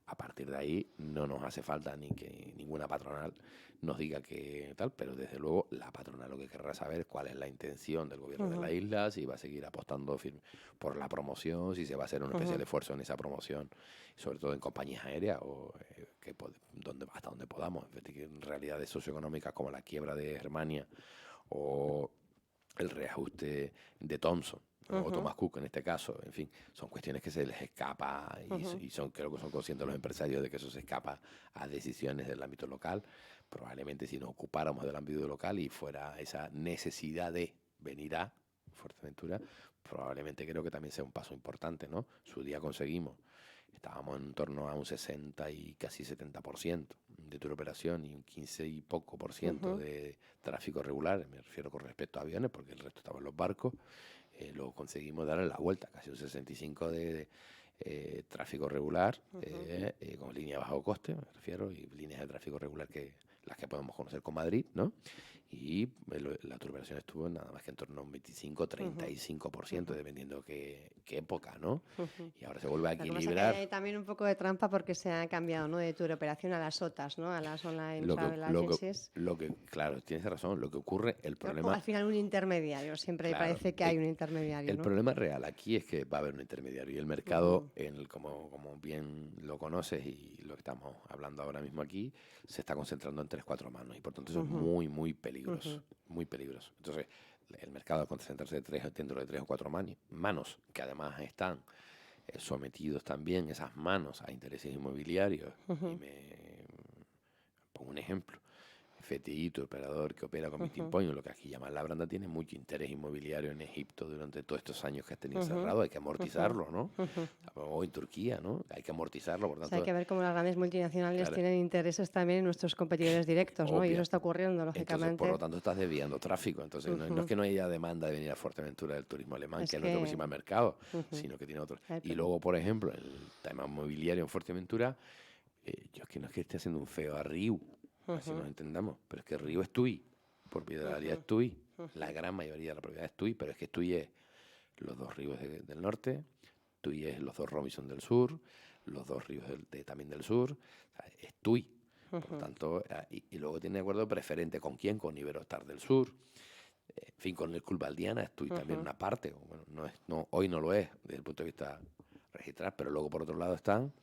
A partir de ahí no nos hace falta ni que ninguna patronal nos diga que tal, pero desde luego la patronal lo que querrá saber es cuál es la intención del gobierno de la isla, si va a seguir apostando por la promoción, si se va a hacer un especial esfuerzo en esa promoción, sobre todo en compañías aéreas o hasta donde podamos. En realidades socioeconómicas como la quiebra de Germania o el reajuste de Thomson, o Thomas Cook en este caso, en fin, son cuestiones que se les escapa y creo que son conscientes los empresarios de que eso se escapa a decisiones del ámbito local. Probablemente si nos ocupáramos del ámbito local y fuera esa necesidad de venir a Fuerteventura, probablemente creo que también sea un paso importante, ¿no? Su día conseguimos, estábamos en torno a un 60 y casi 70% de turoperación y un 15 y poco por ciento de tráfico regular, me refiero con respecto a aviones, porque el resto estaba en los barcos. Luego conseguimos darle la vuelta, casi un 65 de tráfico regular, con línea bajo coste, me refiero, y líneas de tráfico regular que las que podemos conocer con Madrid, ¿no? Y la turbulación estuvo nada más que en torno a un 25-35%, dependiendo qué época, ¿no? Y ahora se vuelve a equilibrar. Hay también un poco de trampa porque se ha cambiado, ¿no? De tour operación a las OTAs, ¿no? A las online travel agencies. Claro, tienes razón. Lo que ocurre, el problema... O al final un intermediario, siempre parece que hay un intermediario, El ¿no? problema real aquí es que va a haber un intermediario y el mercado, como bien lo conoces y lo que estamos hablando ahora mismo aquí, se está concentrando en 3-4 manos y por tanto eso es muy, muy peligroso, muy peligroso. Entonces, el mercado al concentrarse dentro de 3 o 4 manos, que además están sometidos también esas manos a intereses inmobiliarios, y me pongo un ejemplo. FTI, tu operador que opera con Meeting Point, lo que aquí llaman la Branda, tiene mucho interés inmobiliario en Egipto durante todos estos años que has tenido cerrado, hay que amortizarlo, ¿no? O en Turquía, ¿no? Hay que amortizarlo, por tanto... hay que ver cómo las grandes multinacionales tienen intereses también en nuestros competidores directos, ¿no? Y eso está ocurriendo, lógicamente. Entonces, por lo tanto, estás desviando tráfico. Entonces, no es que no haya demanda de venir a Fuerteventura del turismo alemán, que es nuestro principal mercado, sino que tiene otros. Y luego, por ejemplo, el tema inmobiliario en Fuerteventura, yo es que no es que esté haciendo un feo a Riu, así nos entendamos, pero es que Río es TUI, propiedad es TUI, la gran mayoría de la propiedad es TUI, pero es que TUI es los 2 ríos del norte, TUI es los 2 Robinson del sur, los 2 ríos también del sur, o sea, es TUI, por tanto, y luego tiene acuerdo preferente con quién, con Iberostar del sur, en fin, con el Club Valdiana es TUI también una parte, bueno, hoy no lo es desde el punto de vista registral, pero luego por otro lado están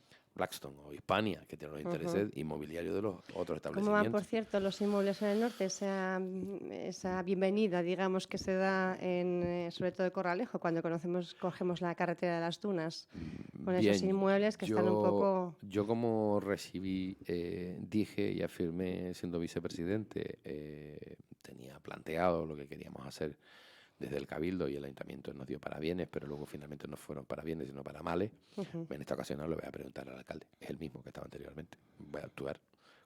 Blackstone o Hispania, que tienen los intereses inmobiliarios de los otros establecimientos. ¿Cómo van, por cierto, los inmuebles en el norte? Esa bienvenida, digamos, que se da sobre todo de Corralejo, cuando cogemos la carretera de las Dunas, con Bien, esos inmuebles que están un poco... Yo como recibí, dije y afirmé siendo vicepresidente, tenía planteado lo que queríamos hacer desde el Cabildo, y el Ayuntamiento nos dio para bienes, pero luego finalmente no fueron para bienes, sino para males. En esta ocasión no lo voy a preguntar al alcalde, es el mismo que estaba anteriormente. Voy a actuar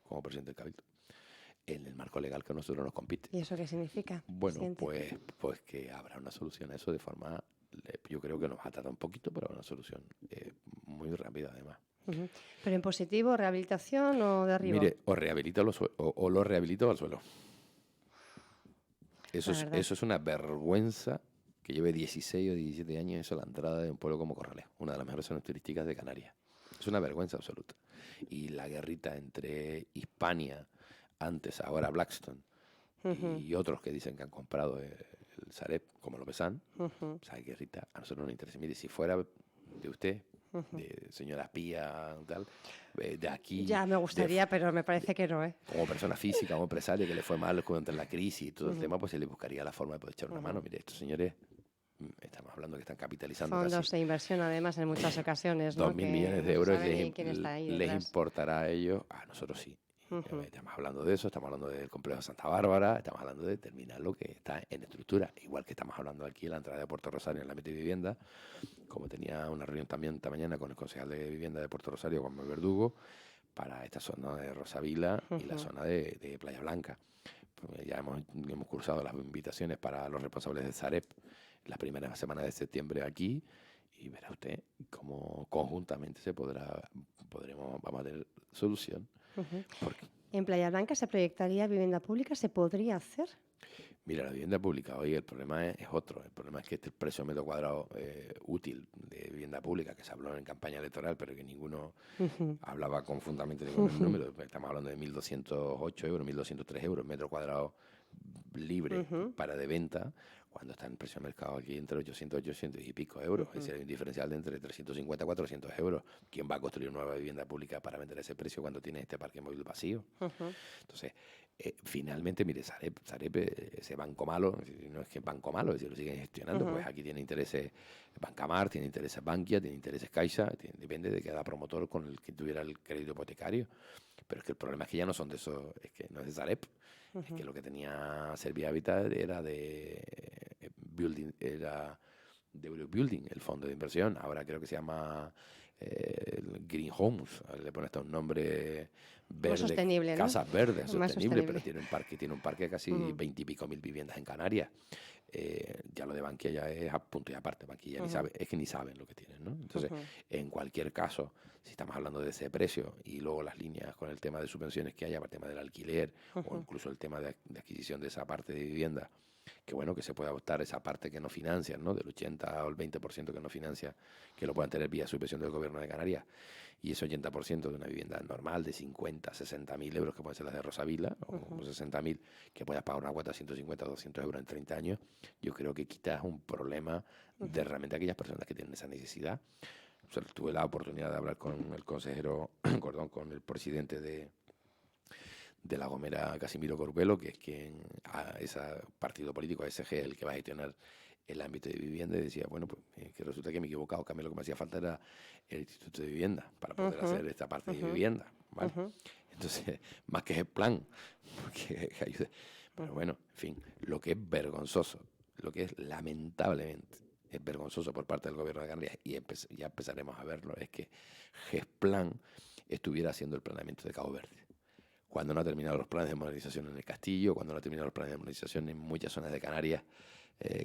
como presidente del Cabildo en el marco legal que a nosotros nos compite. ¿Y eso qué significa? Bueno, pues que habrá una solución a eso de forma, yo creo que nos va a tardar un poquito, pero una solución muy rápida además. ¿Pero en positivo, rehabilitación o derribo? Mire, o lo rehabilito al suelo. Eso es una vergüenza que lleve 16 o 17 años eso a la entrada de un pueblo como Corralejo, una de las mejores zonas turísticas de Canarias. Es una vergüenza absoluta. Y la guerrita entre Hispania, antes, ahora Blackstone, y otros que dicen que han comprado el Sareb, como lo pesan, esa guerrita a nosotros no nos interesa. Mire, si fuera de usted, de señora Pía, tal, de aquí... Ya me gustaría, pero me parece que no, ¿eh? Como persona física, como empresario, que le fue mal contra la crisis y todo el tema, pues se le buscaría la forma de poder echar una mano. Mire, estos señores, estamos hablando que están capitalizando fondos de inversión, además, en muchas ocasiones, ¿no? 2.000 millones de euros les importará a ellos, a nosotros sí. Estamos hablando de eso, estamos hablando del complejo de Santa Bárbara, estamos hablando de terminar lo que está en estructura, igual que estamos hablando aquí en la entrada de Puerto Rosario en la meta de vivienda, como tenía una reunión también esta mañana con el concejal de vivienda de Puerto Rosario, Juan Manuel Verdugo, para esta zona de Rosavila y la zona de Playa Blanca. Pues ya hemos cursado las invitaciones para los responsables de Sareb la primera semana de septiembre aquí, y verá usted cómo conjuntamente vamos a tener solución. ¿En Playa Blanca se proyectaría vivienda pública? ¿Se podría hacer? Mira, la vivienda pública hoy el problema es otro. El problema es que el precio de metro cuadrado útil de vivienda pública, que se habló en campaña electoral, pero que ninguno hablaba con fundamento ningún número. Estamos hablando de 1.208 euros, 1.203 euros metro cuadrado libre para de venta, cuando está en precio de mercado aquí entre 800 y pico euros. Es decir, hay un diferencial de entre 350 y 400 euros. ¿Quién va a construir una nueva vivienda pública para vender ese precio cuando tiene este parque móvil vacío? Entonces, finalmente, mire, Sareb, ese banco malo, no es que banco malo, es decir, lo siguen gestionando, pues aquí tiene intereses Bancamar, tiene intereses Bankia, tiene intereses Caixa, depende de cada promotor con el que tuviera el crédito hipotecario. Pero es que el problema es que ya no son de esos, es que no es de Sareb, es que lo que tenía Servia Habitat era de Building, era de Building, el fondo de inversión. Ahora creo que se llama Green Homes, le pone hasta un nombre verde, sostenible, ¿no? Casas Verdes, sostenible, pero tiene un parque de casi 20 y pico mil viviendas en Canarias. Ya lo de Bankia ya es a punto y aparte. Bankia ya ni saben lo que tienen, ¿no? Entonces, en cualquier caso, si estamos hablando de ese precio y luego las líneas con el tema de subvenciones que haya, para el tema del alquiler o incluso el tema de adquisición de esa parte de vivienda, que bueno, que se pueda optar esa parte que no financian, ¿no? Del 80 o el 20% que no financia, que lo puedan tener vía subvención del gobierno de Canarias, y ese 80% de una vivienda normal de 50, 60 mil euros, que pueden ser las de Rosavila, o 60 mil, que puedas pagar una cuota de 150 o 200 euros en 30 años, yo creo que quitas un problema de realmente aquellas personas que tienen esa necesidad. O sea, tuve la oportunidad de hablar con el consejero, con el presidente de La Gomera, Casimiro Corbelo, que es quien a ese partido político, ASG, el que va a gestionar el ámbito de vivienda, y decía, bueno, pues que resulta que me he equivocado, que a mí lo que me hacía falta era el Instituto de Vivienda para poder hacer esta parte de vivienda, ¿vale? Entonces, más que el plan, porque ayude. Pero bueno, en fin, lo que es vergonzoso, lo que es lamentablemente es vergonzoso por parte del gobierno de Canarias, y ya empezaremos a verlo, es que Gesplan estuviera haciendo el planeamiento de Cabo Verde, cuando no ha terminado los planes de modernización en el Castillo, cuando no ha terminado los planes de modernización en muchas zonas de Canarias,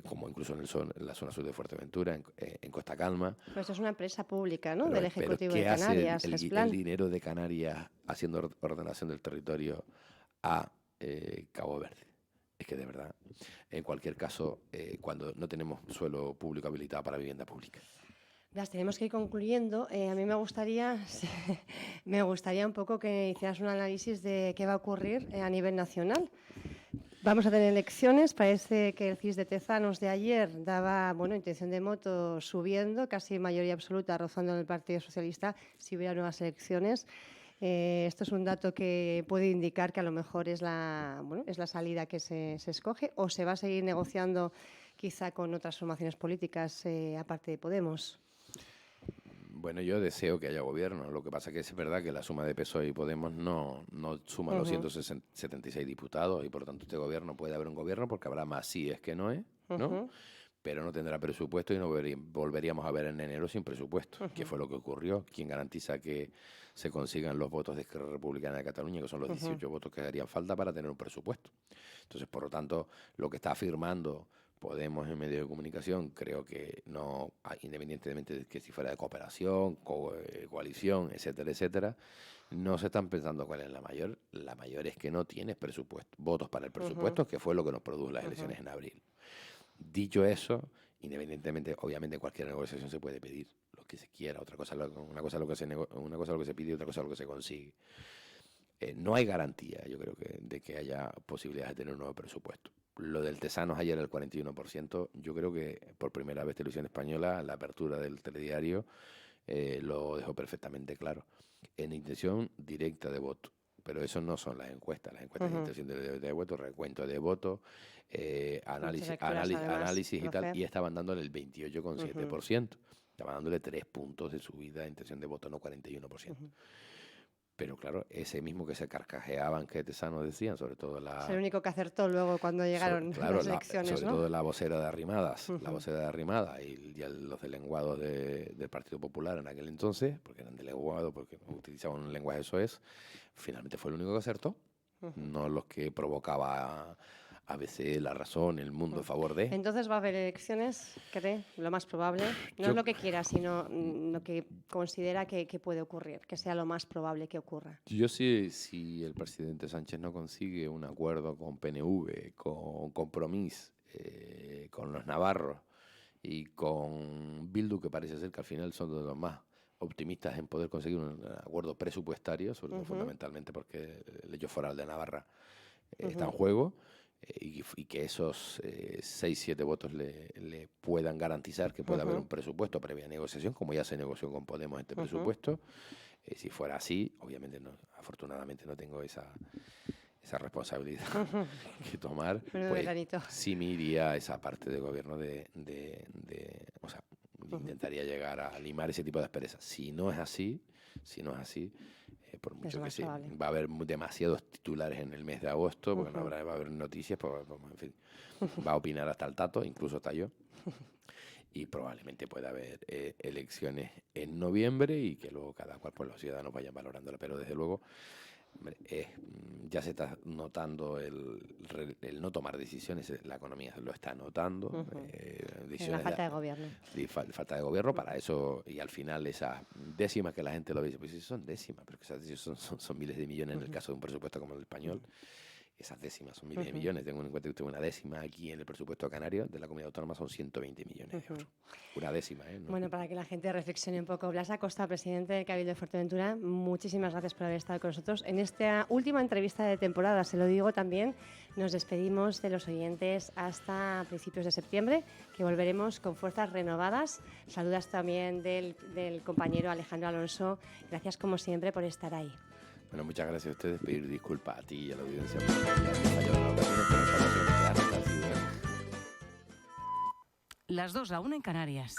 como incluso en la zona sur de Fuerteventura, en Costa Calma. Pues es una empresa pública, ¿no? Del Ejecutivo de Canarias. ¿Qué hace el dinero de Canarias haciendo ordenación del territorio a Cabo Verde? Es que de verdad, en cualquier caso, cuando no tenemos suelo público habilitado para vivienda pública. Tenemos que ir concluyendo. A mí me gustaría un poco que hicieras un análisis de qué va a ocurrir a nivel nacional. Vamos a tener elecciones. Parece que el CIS de Tezanos de ayer daba intención de voto subiendo, casi mayoría absoluta, rozando en el Partido Socialista si hubiera nuevas elecciones. Esto es un dato que puede indicar que a lo mejor es la salida que se escoge, o se va a seguir negociando quizá con otras formaciones políticas aparte de Podemos. Bueno, yo deseo que haya gobierno. Lo que pasa es que es verdad que la suma de PSOE y Podemos no suma los 176 diputados, y por lo tanto este gobierno puede haber un gobierno porque habrá más síes que noes, ¿no? Pero no tendrá presupuesto y no volveríamos a ver en enero sin presupuesto, que fue lo que ocurrió. ¿Quién garantiza que se consigan los votos de Esquerra Republicana de Cataluña, que son los 18 votos que harían falta para tener un presupuesto? Entonces, por lo tanto, lo que está afirmando Podemos en medios de comunicación, creo que no, independientemente de que si fuera de cooperación, coalición, etcétera, etcétera, no se están pensando cuál es la mayor. La mayor es que no tienes presupuesto, votos para el presupuesto, que fue lo que nos produjo las elecciones en abril. Dicho eso, independientemente, obviamente cualquier negociación se puede pedir lo que se quiera. Una cosa es lo que se pide y otra cosa es lo que se consigue. No hay garantía, yo creo, de que haya posibilidades de tener un nuevo presupuesto. Lo del Tezanos ayer, el 41%, yo creo que por primera vez Televisión Española, la apertura del telediario, lo dejó perfectamente claro. En intención directa de voto. Pero eso no son las encuestas. Las encuestas de intención de voto, recuento de votos, análisis y tal, y estaban dándole el 28,7%. Estaban dándole 3 puntos de subida de intención de voto, no 41%. Pero claro, ese mismo que se carcajeaban, que Tezanos decían, sobre todo es el único que acertó luego cuando llegaron las elecciones, sobre todo la vocera de Arrimadas, la vocera de Arrimadas y los delenguados del Partido Popular en aquel entonces, porque eran delenguados, porque utilizaban un lenguaje soez, finalmente fue el único que acertó, no los que provocaba a veces la razón, el mundo a favor de. Entonces va a haber elecciones, ¿cree? Lo más probable. No es lo que quiera, sino lo que considera que puede ocurrir, que sea lo más probable que ocurra. Yo sí, si el presidente Sánchez no consigue un acuerdo con PNV, con Compromís, con los navarros y con Bildu, que parece ser que al final son de los más optimistas en poder conseguir un acuerdo presupuestario, sobre todo fundamentalmente porque el hecho foral de Navarra está en juego, y que esos 6-7 votos le puedan garantizar que pueda haber un presupuesto previa negociación, como ya se negoció con Podemos este presupuesto. Si fuera así, obviamente afortunadamente no tengo esa responsabilidad que tomar, pues sí me iría a esa parte de gobierno o sea, intentaría llegar a limar ese tipo de asperezas. Si no es así, por mucho que sí, va a haber demasiados titulares en el mes de agosto, porque va a haber noticias, en fin, va a opinar hasta el Tato, incluso hasta yo, y probablemente pueda haber elecciones en noviembre y que luego cada cual, pues los ciudadanos vayan valorándola, pero desde luego ya se está notando el no tomar decisiones, la economía lo está notando. La falta de gobierno. Falta de gobierno para eso, y al final esas décimas que la gente lo dice, pues sí son décimas, pero que esas décimas son miles de millones en el caso de un presupuesto como el español. Esas décimas son miles de millones. Tengo en cuenta que usted una décima aquí en el presupuesto canario de la comunidad autónoma son 120 millones de euros. Una décima, ¿eh? ¿No? Bueno, para que la gente reflexione un poco. Blas Acosta, presidente del Cabildo de Fuerteventura, muchísimas gracias por haber estado con nosotros en esta última entrevista de temporada. Se lo digo también, nos despedimos de los oyentes hasta principios de septiembre, que volveremos con fuerzas renovadas. Saludos también del compañero Alejandro Alonso. Gracias como siempre por estar ahí. Bueno, muchas gracias a ustedes. Pedir disculpas a ti y a la audiencia. Las 2:01 en Canarias.